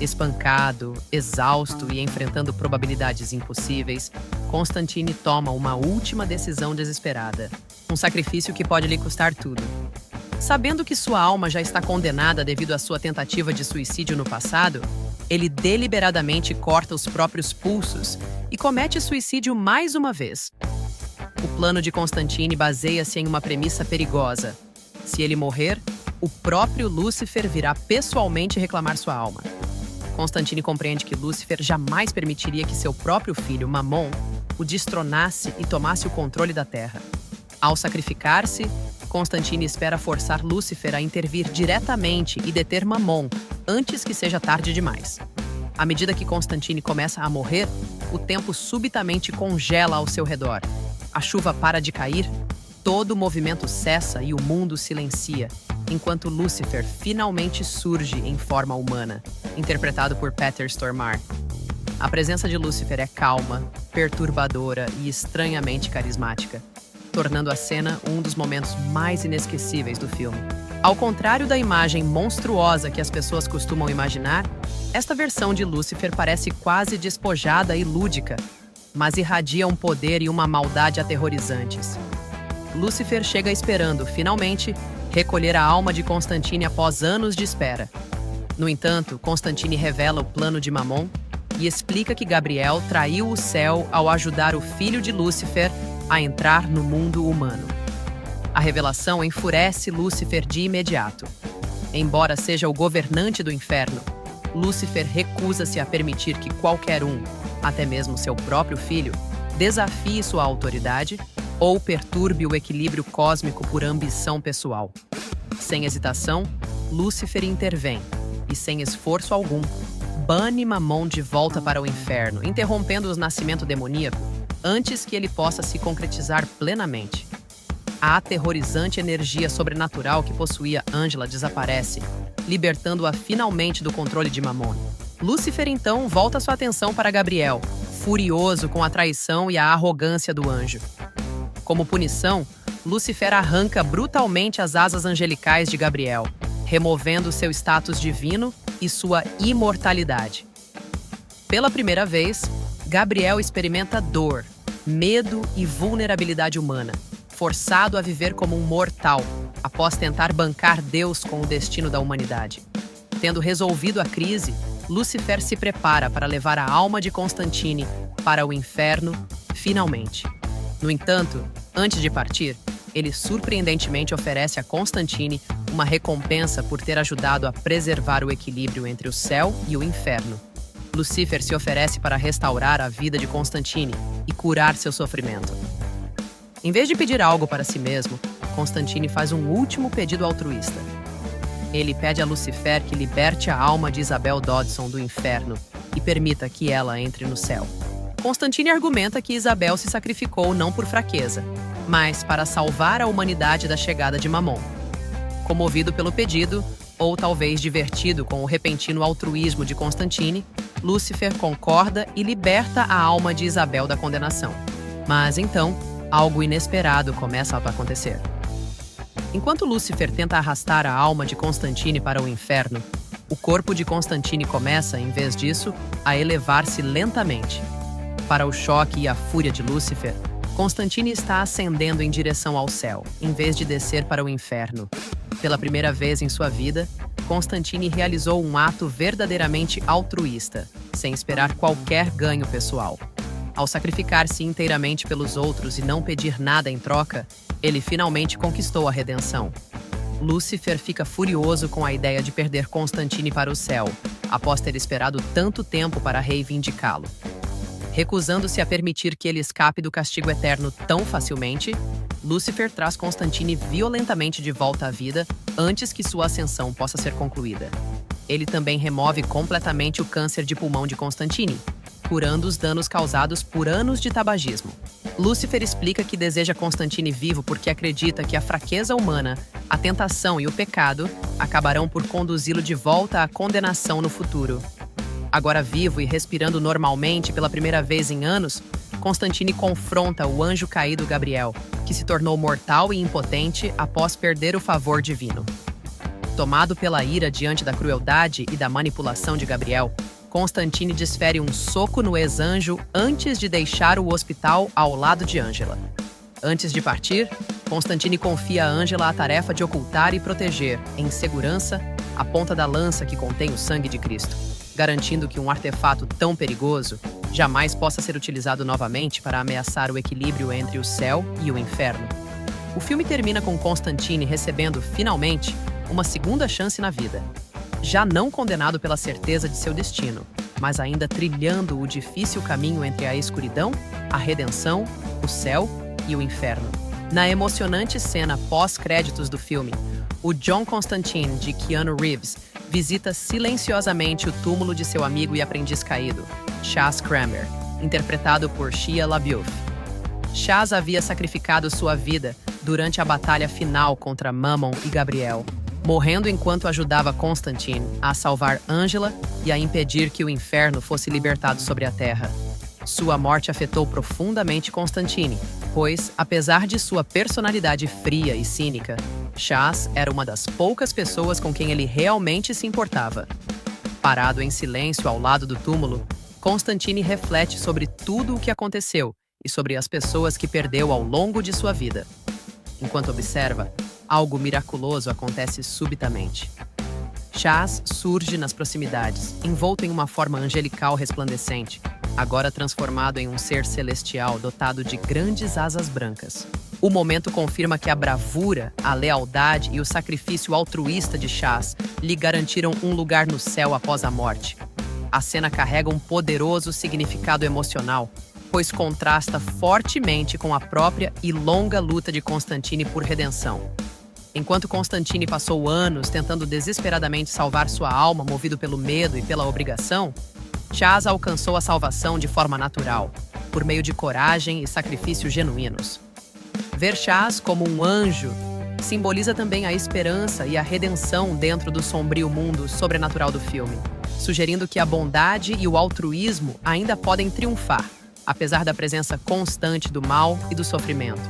Espancado, exausto e enfrentando probabilidades impossíveis, Constantine toma uma última decisão desesperada, um sacrifício que pode lhe custar tudo. Sabendo que sua alma já está condenada devido à sua tentativa de suicídio no passado, ele deliberadamente corta os próprios pulsos e comete suicídio mais uma vez. O plano de Constantine baseia-se em uma premissa perigosa. Se ele morrer, o próprio Lúcifer virá pessoalmente reclamar sua alma. Constantine compreende que Lúcifer jamais permitiria que seu próprio filho, Mammon, o destronasse e tomasse o controle da Terra. Ao sacrificar-se, Constantine espera forçar Lúcifer a intervir diretamente e deter Mammon antes que seja tarde demais. À medida que Constantine começa a morrer, o tempo subitamente congela ao seu redor. A chuva para de cair, todo o movimento cessa e o mundo silencia, enquanto Lúcifer finalmente surge em forma humana, interpretado por Peter Stormare. A presença de Lúcifer é calma, perturbadora e estranhamente carismática, tornando a cena um dos momentos mais inesquecíveis do filme. Ao contrário da imagem monstruosa que as pessoas costumam imaginar, esta versão de Lúcifer parece quase despojada e lúdica, mas irradia um poder e uma maldade aterrorizantes. Lúcifer chega esperando, finalmente, recolher a alma de Constantine após anos de espera. No entanto, Constantine revela o plano de Mammon e explica que Gabriel traiu o céu ao ajudar o filho de Lúcifer a entrar no mundo humano. A revelação enfurece Lúcifer de imediato. Embora seja o governante do inferno, Lúcifer recusa-se a permitir que qualquer um, até mesmo seu próprio filho, desafie sua autoridade ou perturbe o equilíbrio cósmico por ambição pessoal. Sem hesitação, Lúcifer intervém e, sem esforço algum, bane Mammon de volta para o inferno, interrompendo o nascimento demoníaco antes que ele possa se concretizar plenamente. A aterrorizante energia sobrenatural que possuía Ângela desaparece, libertando-a finalmente do controle de Mammon. Lúcifer, então, volta sua atenção para Gabriel, furioso com a traição e a arrogância do anjo. Como punição, Lúcifer arranca brutalmente as asas angelicais de Gabriel, removendo seu status divino e sua imortalidade. Pela primeira vez, Gabriel experimenta dor, medo e vulnerabilidade humana, forçado a viver como um mortal, após tentar bancar Deus com o destino da humanidade. Tendo resolvido a crise, Lúcifer se prepara para levar a alma de Constantine para o inferno, finalmente. No entanto, antes de partir, ele surpreendentemente oferece a Constantine uma recompensa por ter ajudado a preservar o equilíbrio entre o céu e o inferno. Lúcifer se oferece para restaurar a vida de Constantine e curar seu sofrimento. Em vez de pedir algo para si mesmo, Constantine faz um último pedido altruísta. Ele pede a Lucifer que liberte a alma de Isabel Dodson do inferno e permita que ela entre no céu. Constantine argumenta que Isabel se sacrificou não por fraqueza, mas para salvar a humanidade da chegada de Mammon. Comovido pelo pedido, ou talvez divertido com o repentino altruísmo de Constantine, Lúcifer concorda e liberta a alma de Isabel da condenação. Mas então, algo inesperado começa a acontecer. Enquanto Lúcifer tenta arrastar a alma de Constantine para o inferno, o corpo de Constantine começa, em vez disso, a elevar-se lentamente. Para o choque e a fúria de Lúcifer, Constantine está ascendendo em direção ao céu, em vez de descer para o inferno. Pela primeira vez em sua vida, Constantine realizou um ato verdadeiramente altruísta, sem esperar qualquer ganho pessoal. Ao sacrificar-se inteiramente pelos outros e não pedir nada em troca, ele finalmente conquistou a redenção. Lúcifer fica furioso com a ideia de perder Constantine para o céu, após ter esperado tanto tempo para reivindicá-lo. Recusando-se a permitir que ele escape do castigo eterno tão facilmente, Lúcifer traz Constantine violentamente de volta à vida antes que sua ascensão possa ser concluída. Ele também remove completamente o câncer de pulmão de Constantine, curando os danos causados por anos de tabagismo. Lúcifer explica que deseja Constantine vivo porque acredita que a fraqueza humana, a tentação e o pecado acabarão por conduzi-lo de volta à condenação no futuro. Agora vivo e respirando normalmente pela primeira vez em anos, Constantine confronta o anjo caído Gabriel, que se tornou mortal e impotente após perder o favor divino. Tomado pela ira diante da crueldade e da manipulação de Gabriel, Constantine desfere um soco no ex-anjo antes de deixar o hospital ao lado de Ângela. Antes de partir, Constantine confia a Ângela a tarefa de ocultar e proteger, em segurança, a ponta da lança que contém o sangue de Cristo, garantindo que um artefato tão perigoso jamais possa ser utilizado novamente para ameaçar o equilíbrio entre o céu e o inferno. O filme termina com Constantine recebendo, finalmente, uma segunda chance na vida. Já não condenado pela certeza de seu destino, mas ainda trilhando o difícil caminho entre a escuridão, a redenção, o céu e o inferno. Na emocionante cena pós-créditos do filme, o John Constantine, de Keanu Reeves, visita silenciosamente o túmulo de seu amigo e aprendiz caído, Chaz Kramer, interpretado por Shia LaBeouf. Chaz havia sacrificado sua vida durante a batalha final contra Mammon e Gabriel, morrendo enquanto ajudava Constantine a salvar Ângela e a impedir que o inferno fosse libertado sobre a Terra. Sua morte afetou profundamente Constantine, pois, apesar de sua personalidade fria e cínica, Chaz era uma das poucas pessoas com quem ele realmente se importava. Parado em silêncio ao lado do túmulo, Constantine reflete sobre tudo o que aconteceu e sobre as pessoas que perdeu ao longo de sua vida. Enquanto observa, algo miraculoso acontece subitamente. Chaz surge nas proximidades, envolto em uma forma angelical resplandecente, agora transformado em um ser celestial dotado de grandes asas brancas. O momento confirma que a bravura, a lealdade e o sacrifício altruísta de Chaz lhe garantiram um lugar no céu após a morte. A cena carrega um poderoso significado emocional, pois contrasta fortemente com a própria e longa luta de Constantine por redenção. Enquanto Constantine passou anos tentando desesperadamente salvar sua alma movido pelo medo e pela obrigação, Chaz alcançou a salvação de forma natural, por meio de coragem e sacrifício genuínos. Ver Chaz como um anjo simboliza também a esperança e a redenção dentro do sombrio mundo sobrenatural do filme, sugerindo que a bondade e o altruísmo ainda podem triunfar, apesar da presença constante do mal e do sofrimento.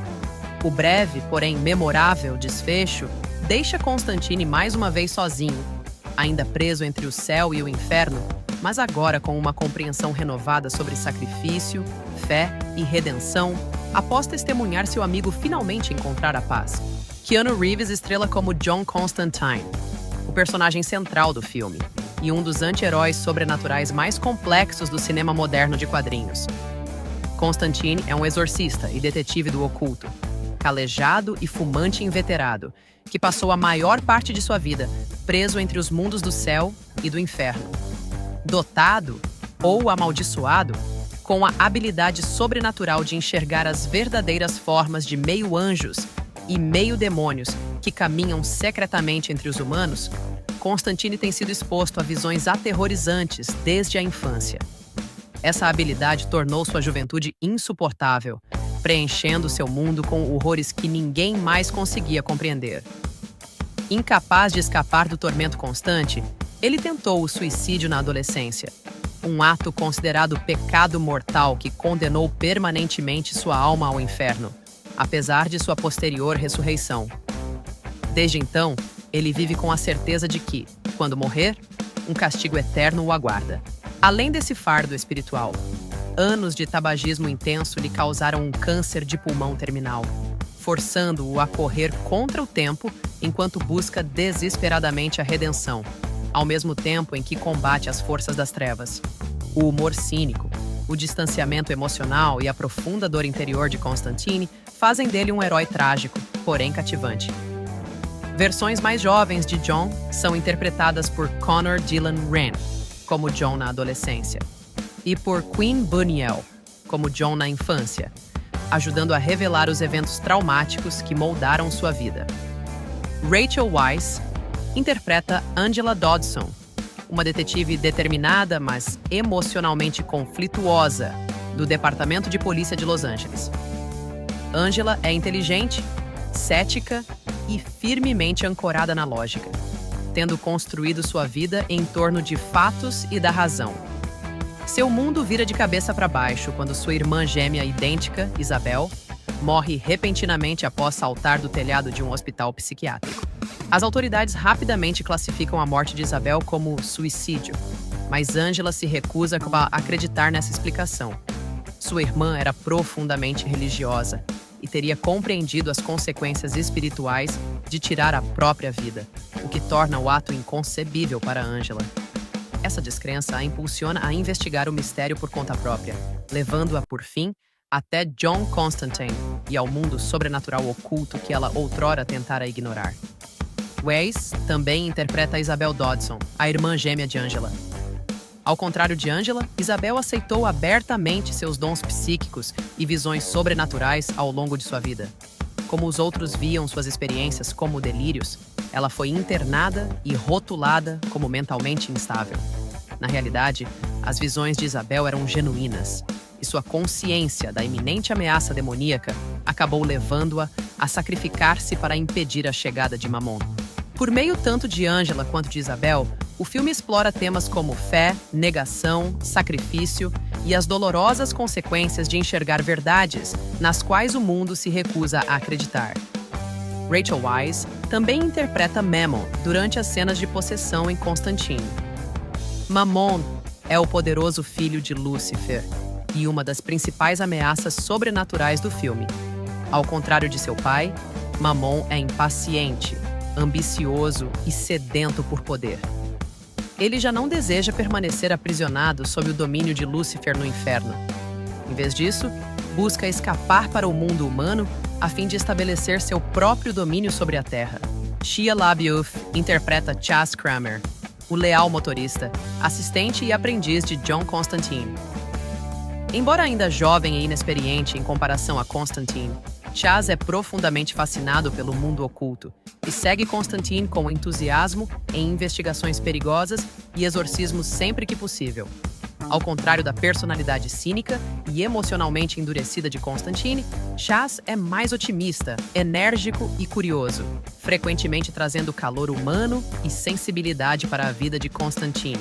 O breve, porém memorável desfecho deixa Constantine mais uma vez sozinho, ainda preso entre o céu e o inferno, mas agora com uma compreensão renovada sobre sacrifício, fé e redenção, após testemunhar seu amigo finalmente encontrar a paz. Keanu Reeves estrela como John Constantine, o personagem central do filme, e um dos anti-heróis sobrenaturais mais complexos do cinema moderno de quadrinhos. Constantine é um exorcista e detetive do oculto, calejado e fumante inveterado, que passou a maior parte de sua vida preso entre os mundos do céu e do inferno. Dotado, ou amaldiçoado, com a habilidade sobrenatural de enxergar as verdadeiras formas de meio-anjos e meio-demônios que caminham secretamente entre os humanos, Constantine tem sido exposto a visões aterrorizantes desde a infância. Essa habilidade tornou sua juventude insuportável, preenchendo seu mundo com horrores que ninguém mais conseguia compreender. Incapaz de escapar do tormento constante, ele tentou o suicídio na adolescência, um ato considerado pecado mortal que condenou permanentemente sua alma ao inferno, apesar de sua posterior ressurreição. Desde então, ele vive com a certeza de que, quando morrer, um castigo eterno o aguarda. Além desse fardo espiritual, anos de tabagismo intenso lhe causaram um câncer de pulmão terminal, forçando-o a correr contra o tempo enquanto busca desesperadamente a redenção, ao mesmo tempo em que combate as forças das trevas. O humor cínico, o distanciamento emocional e a profunda dor interior de Constantine fazem dele um herói trágico, porém cativante. Versões mais jovens de John são interpretadas por Connor Dylan Wren, como John na adolescência, e por Queen Buniel, como John na infância, ajudando a revelar os eventos traumáticos que moldaram sua vida. Rachel Weisz interpreta Angela Dodson, uma detetive determinada, mas emocionalmente conflituosa, do Departamento de Polícia de Los Angeles. Angela é inteligente, cética e firmemente ancorada na lógica, tendo construído sua vida em torno de fatos e da razão. Seu mundo vira de cabeça para baixo quando sua irmã gêmea idêntica, Isabel, morre repentinamente após saltar do telhado de um hospital psiquiátrico. As autoridades rapidamente classificam a morte de Isabel como suicídio, mas Angela se recusa a acreditar nessa explicação. Sua irmã era profundamente religiosa e teria compreendido as consequências espirituais de tirar a própria vida, o que torna o ato inconcebível para Angela. Essa descrença a impulsiona a investigar o mistério por conta própria, levando-a, por fim, até John Constantine e ao mundo sobrenatural oculto que ela outrora tentara ignorar. Weisz também interpreta Isabel Dodson, a irmã gêmea de Angela. Ao contrário de Angela, Isabel aceitou abertamente seus dons psíquicos e visões sobrenaturais ao longo de sua vida. Como os outros viam suas experiências como delírios, ela foi internada e rotulada como mentalmente instável. Na realidade, as visões de Isabel eram genuínas, e sua consciência da iminente ameaça demoníaca acabou levando-a a sacrificar-se para impedir a chegada de Mammon. Por meio tanto de Angela quanto de Isabel, o filme explora temas como fé, negação, sacrifício e as dolorosas consequências de enxergar verdades nas quais o mundo se recusa a acreditar. Rachel Weisz também interpreta Mammon durante as cenas de possessão em Constantine. Mammon é o poderoso filho de Lúcifer e uma das principais ameaças sobrenaturais do filme. Ao contrário de seu pai, Mammon é impaciente, ambicioso e sedento por poder. Ele já não deseja permanecer aprisionado sob o domínio de Lúcifer no inferno. Em vez disso, busca escapar para o mundo humano a fim de estabelecer seu próprio domínio sobre a Terra. Shia LaBeouf interpreta Chas Kramer, o leal motorista, assistente e aprendiz de John Constantine. Embora ainda jovem e inexperiente em comparação a Constantine, Chas é profundamente fascinado pelo mundo oculto e segue Constantine com entusiasmo em investigações perigosas e exorcismos sempre que possível. Ao contrário da personalidade cínica e emocionalmente endurecida de Constantine, Chas é mais otimista, enérgico e curioso, frequentemente trazendo calor humano e sensibilidade para a vida de Constantine,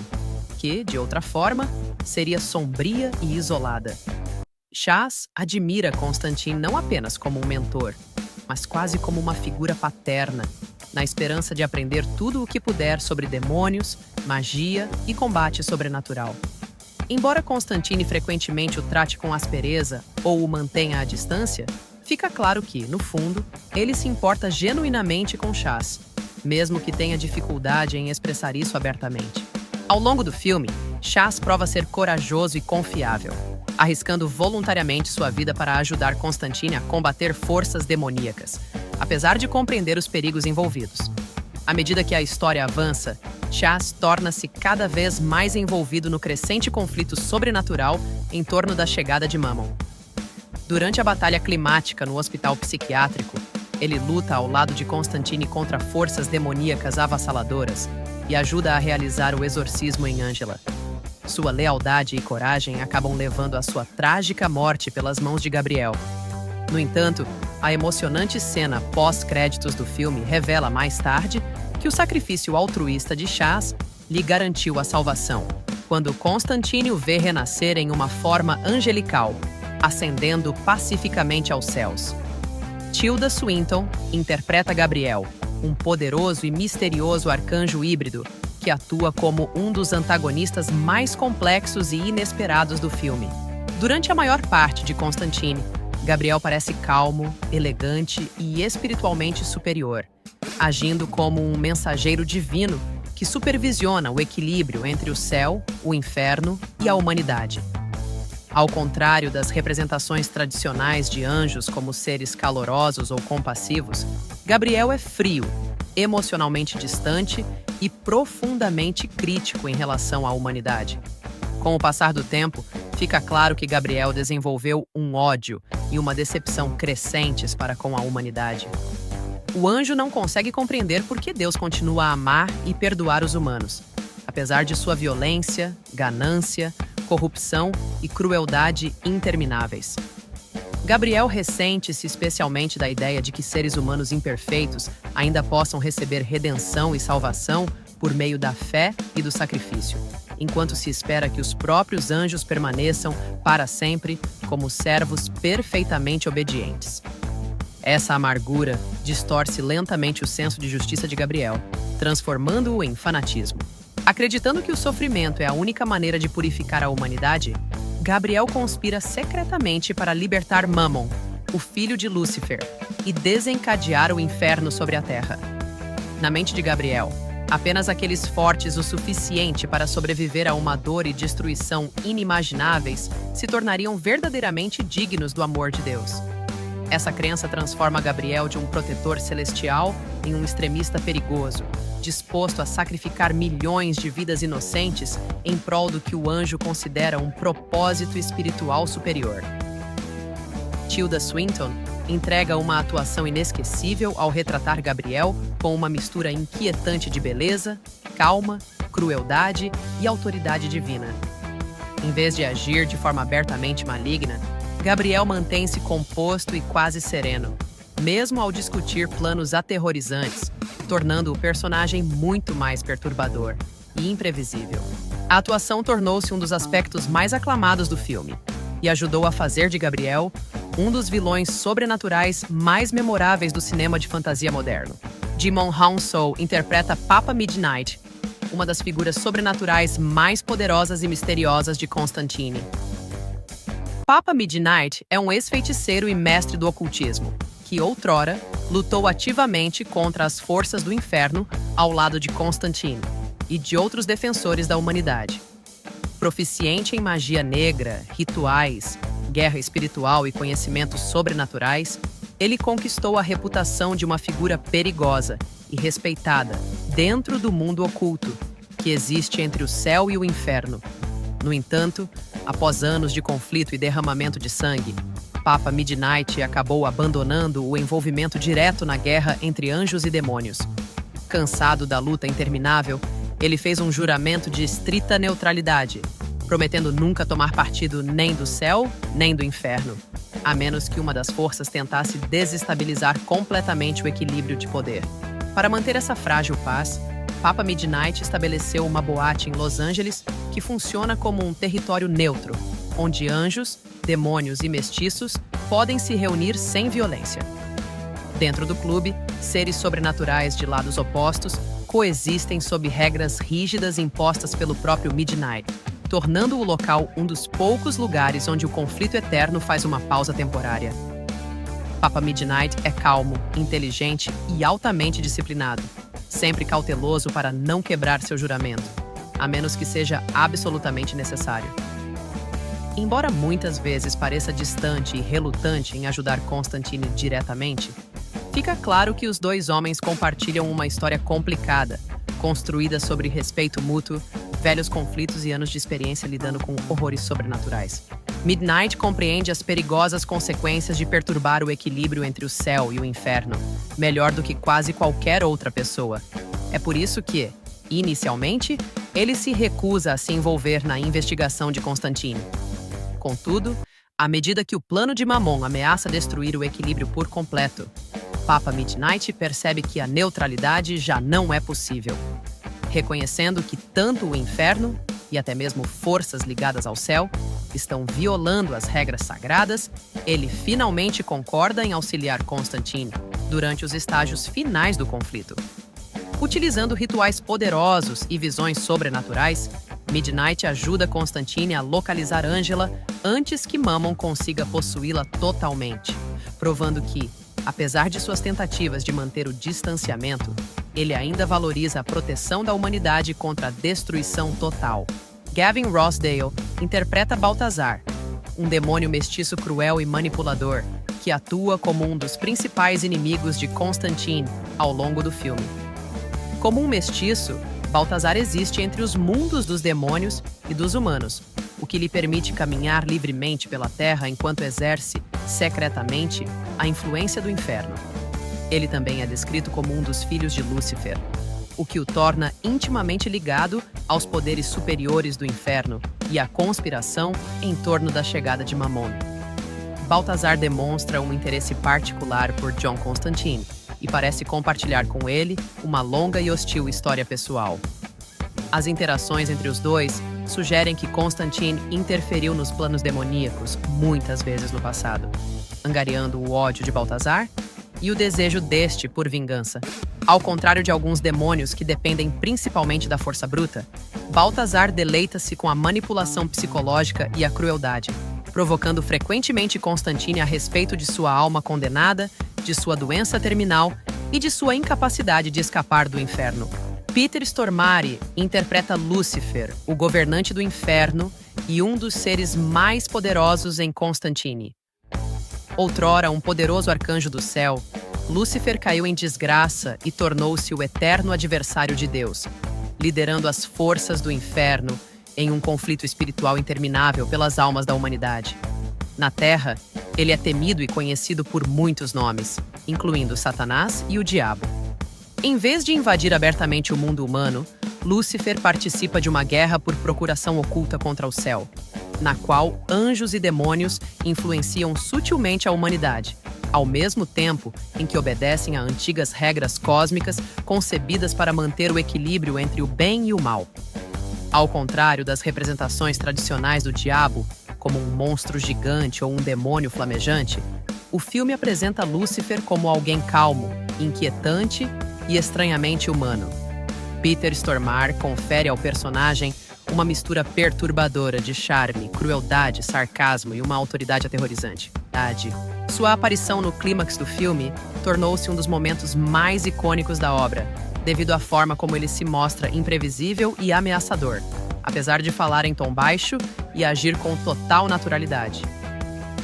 que, de outra forma, seria sombria e isolada. Chas admira Constantine não apenas como um mentor, mas quase como uma figura paterna, na esperança de aprender tudo o que puder sobre demônios, magia e combate sobrenatural. Embora Constantine frequentemente o trate com aspereza ou o mantenha à distância, fica claro que, no fundo, ele se importa genuinamente com Chas, mesmo que tenha dificuldade em expressar isso abertamente. Ao longo do filme, Chas prova ser corajoso e confiável, arriscando voluntariamente sua vida para ajudar Constantine a combater forças demoníacas, apesar de compreender os perigos envolvidos. À medida que a história avança, Chas torna-se cada vez mais envolvido no crescente conflito sobrenatural em torno da chegada de Mammon. Durante a batalha climática no hospital psiquiátrico, Ele luta ao lado de Constantine contra forças demoníacas avassaladoras e ajuda a realizar o exorcismo em Angela. Sua lealdade e coragem acabam levando à sua trágica morte pelas mãos de Gabriel. No entanto, a emocionante cena pós-créditos do filme revela mais tarde que o sacrifício altruísta de Chas lhe garantiu a salvação, quando Constantine o vê renascer em uma forma angelical, ascendendo pacificamente aos céus. Tilda Swinton interpreta Gabriel, um poderoso e misterioso arcanjo híbrido que atua como um dos antagonistas mais complexos e inesperados do filme. Durante a maior parte de Constantine, Gabriel parece calmo, elegante e espiritualmente superior, agindo como um mensageiro divino que supervisiona o equilíbrio entre o céu, o inferno e a humanidade. Ao contrário das representações tradicionais de anjos como seres calorosos ou compassivos, Gabriel é frio, emocionalmente distante e profundamente crítico em relação à humanidade. Com o passar do tempo, fica claro que Gabriel desenvolveu um ódio e uma decepção crescentes para com a humanidade. O anjo não consegue compreender por que Deus continua a amar e perdoar os humanos, apesar de sua violência, ganância, corrupção e crueldade intermináveis. Gabriel ressente-se especialmente da ideia de que seres humanos imperfeitos ainda possam receber redenção e salvação por meio da fé e do sacrifício, enquanto se espera que os próprios anjos permaneçam para sempre como servos perfeitamente obedientes. Essa amargura distorce lentamente o senso de justiça de Gabriel, transformando-o em fanatismo. Acreditando que o sofrimento é a única maneira de purificar a humanidade, Gabriel conspira secretamente para libertar Mammon, o filho de Lúcifer, e desencadear o inferno sobre a Terra. Na mente de Gabriel, apenas aqueles fortes o suficiente para sobreviver a uma dor e destruição inimagináveis se tornariam verdadeiramente dignos do amor de Deus. Essa crença transforma Gabriel de um protetor celestial em um extremista perigoso, disposto a sacrificar milhões de vidas inocentes em prol do que o anjo considera um propósito espiritual superior. Tilda Swinton entrega uma atuação inesquecível ao retratar Gabriel com uma mistura inquietante de beleza, calma, crueldade e autoridade divina. Em vez de agir de forma abertamente maligna, Gabriel mantém-se composto e quase sereno, mesmo ao discutir planos aterrorizantes, tornando o personagem muito mais perturbador e imprevisível. A atuação tornou-se um dos aspectos mais aclamados do filme e ajudou a fazer de Gabriel um dos vilões sobrenaturais mais memoráveis do cinema de fantasia moderno. Djimon Hounsou interpreta Papa Midnight, uma das figuras sobrenaturais mais poderosas e misteriosas de Constantine. Papa Midnight é um ex-feiticeiro e mestre do ocultismo, que outrora lutou ativamente contra as forças do inferno ao lado de Constantine e de outros defensores da humanidade. Proficiente em magia negra, rituais, guerra espiritual e conhecimentos sobrenaturais, ele conquistou a reputação de uma figura perigosa e respeitada dentro do mundo oculto que existe entre o céu e o inferno. No entanto, após anos de conflito e derramamento de sangue, Papa Midnight acabou abandonando o envolvimento direto na guerra entre anjos e demônios. Cansado da luta interminável, ele fez um juramento de estrita neutralidade, prometendo nunca tomar partido nem do céu nem do inferno, a menos que uma das forças tentasse desestabilizar completamente o equilíbrio de poder. Para manter essa frágil paz, Papa Midnight estabeleceu uma boate em Los Angeles que funciona como um território neutro, onde anjos, demônios e mestiços podem se reunir sem violência. Dentro do clube, seres sobrenaturais de lados opostos coexistem sob regras rígidas impostas pelo próprio Midnight, tornando o local um dos poucos lugares onde o conflito eterno faz uma pausa temporária. Papa Midnight é calmo, inteligente e altamente disciplinado, sempre cauteloso para não quebrar seu juramento, a menos que seja absolutamente necessário. Embora muitas vezes pareça distante e relutante em ajudar Constantine diretamente, fica claro que os dois homens compartilham uma história complicada, construída sobre respeito mútuo, velhos conflitos e anos de experiência lidando com horrores sobrenaturais. Midnight compreende as perigosas consequências de perturbar o equilíbrio entre o céu e o inferno, melhor do que quase qualquer outra pessoa. É por isso que, inicialmente, ele se recusa a se envolver na investigação de Constantine. Contudo, à medida que o plano de Mammon ameaça destruir o equilíbrio por completo, Papa Midnight percebe que a neutralidade já não é possível. Reconhecendo que tanto o inferno, e até mesmo forças ligadas ao céu, estão violando as regras sagradas, ele finalmente concorda em auxiliar Constantine durante os estágios finais do conflito. Utilizando rituais poderosos e visões sobrenaturais, Midnight ajuda Constantine a localizar Angela antes que Mammon consiga possuí-la totalmente, provando que, apesar de suas tentativas de manter o distanciamento, ele ainda valoriza a proteção da humanidade contra a destruição total. Gavin Rossdale interpreta Baltazar, um demônio mestiço cruel e manipulador, que atua como um dos principais inimigos de Constantine ao longo do filme. Como um mestiço, Baltazar existe entre os mundos dos demônios e dos humanos, o que lhe permite caminhar livremente pela Terra enquanto exerce, secretamente, a influência do inferno. Ele também é descrito como um dos filhos de Lúcifer, o que o torna intimamente ligado aos poderes superiores do inferno e à conspiração em torno da chegada de Mammon. Baltazar demonstra um interesse particular por John Constantine e parece compartilhar com ele uma longa e hostil história pessoal. As interações entre os dois sugerem que Constantine interferiu nos planos demoníacos muitas vezes no passado, angariando o ódio de Baltazar e o desejo deste por vingança. Ao contrário de alguns demônios que dependem principalmente da força bruta, Baltazar deleita-se com a manipulação psicológica e a crueldade, provocando frequentemente Constantine a respeito de sua alma condenada, de sua doença terminal e de sua incapacidade de escapar do inferno. Peter Stormare interpreta Lúcifer, o governante do inferno e um dos seres mais poderosos em Constantine. Outrora um poderoso arcanjo do céu, Lúcifer caiu em desgraça e tornou-se o eterno adversário de Deus, liderando as forças do inferno em um conflito espiritual interminável pelas almas da humanidade. Na Terra, ele é temido e conhecido por muitos nomes, incluindo Satanás e o Diabo. Em vez de invadir abertamente o mundo humano, Lúcifer participa de uma guerra por procuração oculta contra o céu, na qual anjos e demônios influenciam sutilmente a humanidade, ao mesmo tempo em que obedecem a antigas regras cósmicas concebidas para manter o equilíbrio entre o bem e o mal. Ao contrário das representações tradicionais do diabo, como um monstro gigante ou um demônio flamejante, o filme apresenta Lúcifer como alguém calmo, inquietante e estranhamente humano. Peter Stormare confere ao personagem uma mistura perturbadora de charme, crueldade, sarcasmo e uma autoridade aterrorizante. Sua aparição no clímax do filme tornou-se um dos momentos mais icônicos da obra, devido à forma como ele se mostra imprevisível e ameaçador, apesar de falar em tom baixo e agir com total naturalidade.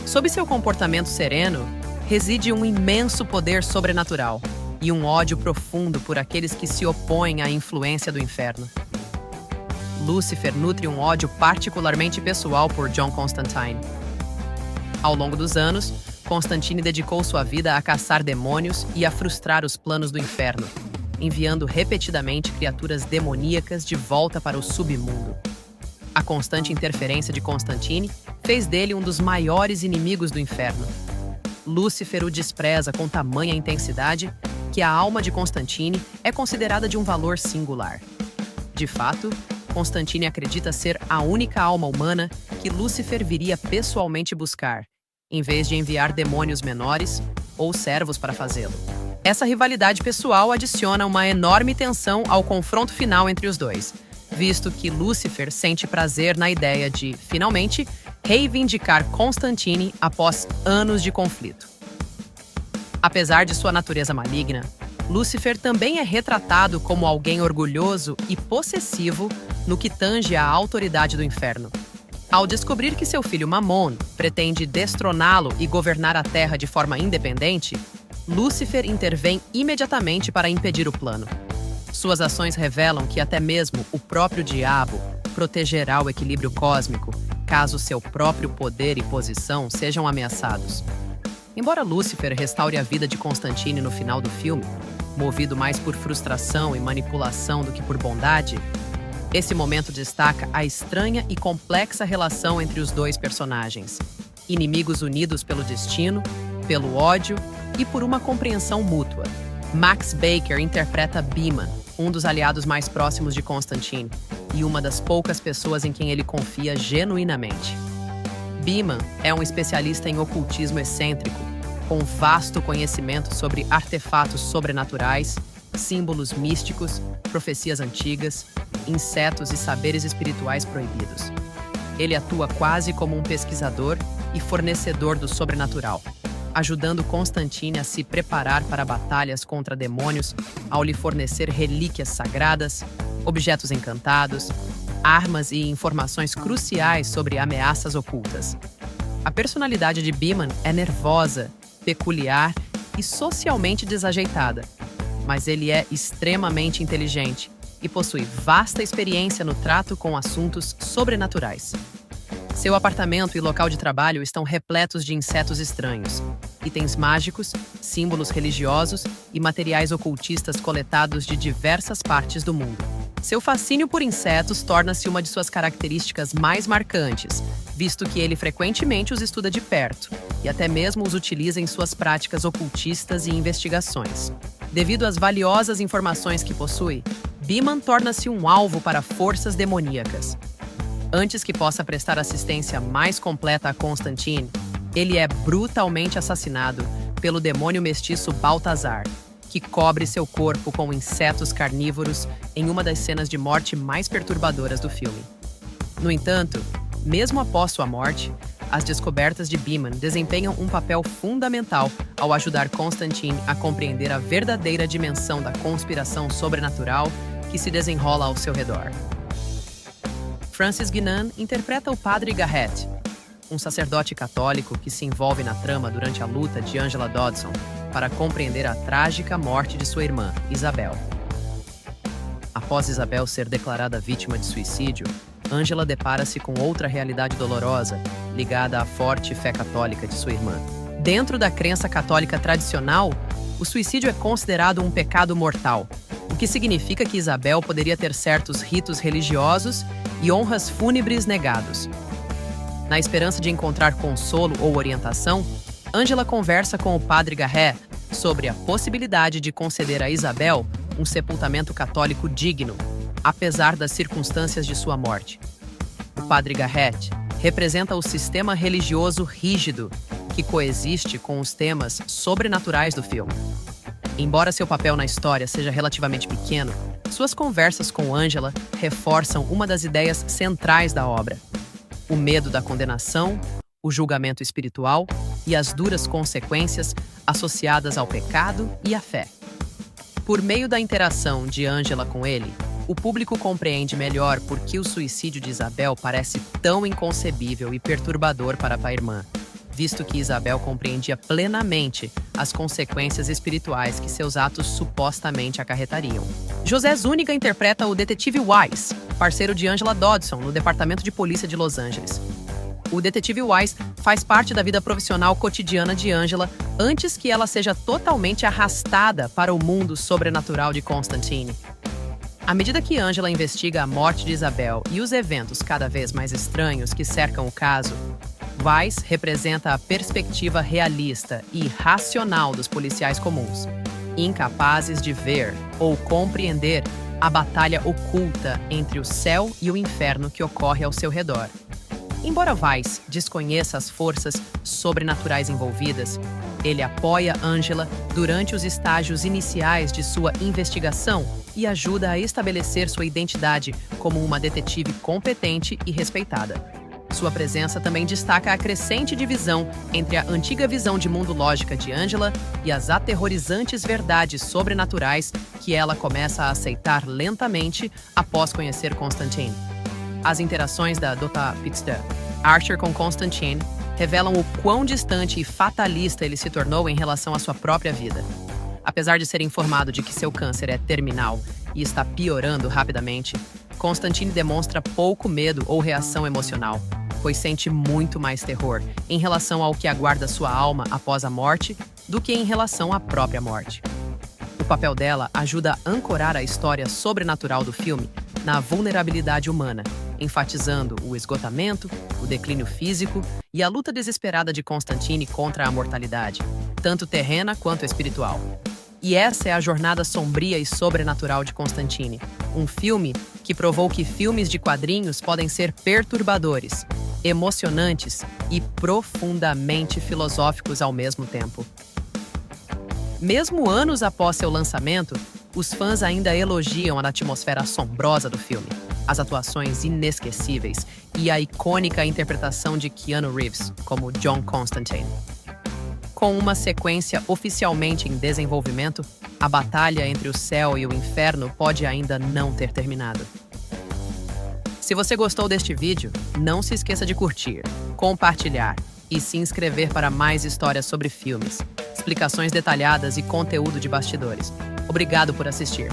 Sob seu comportamento sereno, reside um imenso poder sobrenatural e um ódio profundo por aqueles que se opõem à influência do inferno. Lúcifer nutre um ódio particularmente pessoal por John Constantine. Ao longo dos anos, Constantine dedicou sua vida a caçar demônios e a frustrar os planos do inferno, enviando repetidamente criaturas demoníacas de volta para o submundo. A constante interferência de Constantine fez dele um dos maiores inimigos do inferno. Lúcifer o despreza com tamanha intensidade que a alma de Constantine é considerada de um valor singular. De fato, Constantine acredita ser a única alma humana que Lúcifer viria pessoalmente buscar, em vez de enviar demônios menores ou servos para fazê-lo. Essa rivalidade pessoal adiciona uma enorme tensão ao confronto final entre os dois, visto que Lúcifer sente prazer na ideia de, finalmente, reivindicar Constantine após anos de conflito. Apesar de sua natureza maligna, Lúcifer também é retratado como alguém orgulhoso e possessivo no que tange à autoridade do inferno. Ao descobrir que seu filho Mammon pretende destroná-lo e governar a Terra de forma independente, Lúcifer intervém imediatamente para impedir o plano. Suas ações revelam que até mesmo o próprio diabo protegerá o equilíbrio cósmico, caso seu próprio poder e posição sejam ameaçados. Embora Lúcifer restaure a vida de Constantine no final do filme, movido mais por frustração e manipulação do que por bondade, esse momento destaca a estranha e complexa relação entre os dois personagens, inimigos unidos pelo destino, pelo ódio e por uma compreensão mútua. Max Baker interpreta Beeman, um dos aliados mais próximos de Constantine, e uma das poucas pessoas em quem ele confia genuinamente. Beeman é um especialista em ocultismo excêntrico, com vasto conhecimento sobre artefatos sobrenaturais, símbolos místicos, profecias antigas, insetos e saberes espirituais proibidos. Ele atua quase como um pesquisador e fornecedor do sobrenatural, ajudando Constantine a se preparar para batalhas contra demônios ao lhe fornecer relíquias sagradas, objetos encantados, armas e informações cruciais sobre ameaças ocultas. A personalidade de Beeman é nervosa, peculiar e socialmente desajeitada, mas ele é extremamente inteligente e possui vasta experiência no trato com assuntos sobrenaturais. Seu apartamento e local de trabalho estão repletos de insetos estranhos, itens mágicos, símbolos religiosos e materiais ocultistas coletados de diversas partes do mundo. Seu fascínio por insetos torna-se uma de suas características mais marcantes, visto que ele frequentemente os estuda de perto e até mesmo os utiliza em suas práticas ocultistas e investigações. Devido às valiosas informações que possui, Beeman torna-se um alvo para forças demoníacas. Antes que possa prestar assistência mais completa a Constantine, ele é brutalmente assassinado pelo demônio mestiço Baltazar, que cobre seu corpo com insetos carnívoros em uma das cenas de morte mais perturbadoras do filme. No entanto, mesmo após sua morte, as descobertas de Beeman desempenham um papel fundamental ao ajudar Constantine a compreender a verdadeira dimensão da conspiração sobrenatural que se desenrola ao seu redor. Francis Guinan interpreta o Padre Garrett, um sacerdote católico que se envolve na trama durante a luta de Angela Dodson para compreender a trágica morte de sua irmã, Isabel. Após Isabel ser declarada vítima de suicídio, Angela depara-se com outra realidade dolorosa, ligada à forte fé católica de sua irmã. Dentro da crença católica tradicional, o suicídio é considerado um pecado mortal, o que significa que Isabel poderia ter certos ritos religiosos e honras fúnebres negados. Na esperança de encontrar consolo ou orientação, Angela conversa com o Padre Garrett sobre a possibilidade de conceder a Isabel um sepultamento católico digno, apesar das circunstâncias de sua morte. O Padre Garrett representa o sistema religioso rígido que coexiste com os temas sobrenaturais do filme. Embora seu papel na história seja relativamente pequeno, suas conversas com Angela reforçam uma das ideias centrais da obra: o medo da condenação, o julgamento espiritual e as duras consequências associadas ao pecado e à fé. Por meio da interação de Angela com ele, o público compreende melhor por que o suicídio de Isabel parece tão inconcebível e perturbador para a irmã, visto que Isabel compreendia plenamente as consequências espirituais que seus atos supostamente acarretariam. José Zúñiga interpreta o detetive Wise, parceiro de Angela Dodson no Departamento de Polícia de Los Angeles. O detetive Wise faz parte da vida profissional cotidiana de Angela antes que ela seja totalmente arrastada para o mundo sobrenatural de Constantine. À medida que Angela investiga a morte de Isabel e os eventos cada vez mais estranhos que cercam o caso, Wise representa a perspectiva realista e racional dos policiais comuns, incapazes de ver ou compreender a batalha oculta entre o céu e o inferno que ocorre ao seu redor. Embora Wise desconheça as forças sobrenaturais envolvidas, ele apoia Angela durante os estágios iniciais de sua investigação e ajuda a estabelecer sua identidade como uma detetive competente e respeitada. Sua presença também destaca a crescente divisão entre a antiga visão de mundo lógica de Angela e as aterrorizantes verdades sobrenaturais que ela começa a aceitar lentamente após conhecer Constantine. As interações da Dr. Pitster Archer com Constantine revelam o quão distante e fatalista ele se tornou em relação à sua própria vida. Apesar de ser informado de que seu câncer é terminal e está piorando rapidamente, Constantine demonstra pouco medo ou reação emocional. pois sente muito mais terror em relação ao que aguarda sua alma após a morte do que em relação à própria morte. O papel dela ajuda a ancorar a história sobrenatural do filme na vulnerabilidade humana, enfatizando o esgotamento, o declínio físico e a luta desesperada de Constantine contra a mortalidade, tanto terrena quanto espiritual. E essa é a jornada sombria e sobrenatural de Constantine, um filme que provou que filmes de quadrinhos podem ser perturbadores, emocionantes e profundamente filosóficos ao mesmo tempo. Mesmo anos após seu lançamento, os fãs ainda elogiam a atmosfera assombrosa do filme, as atuações inesquecíveis e a icônica interpretação de Keanu Reeves como John Constantine. Com uma sequência oficialmente em desenvolvimento, a batalha entre o céu e o inferno pode ainda não ter terminado. Se você gostou deste vídeo, não se esqueça de curtir, compartilhar e se inscrever para mais histórias sobre filmes, explicações detalhadas e conteúdo de bastidores. Obrigado por assistir.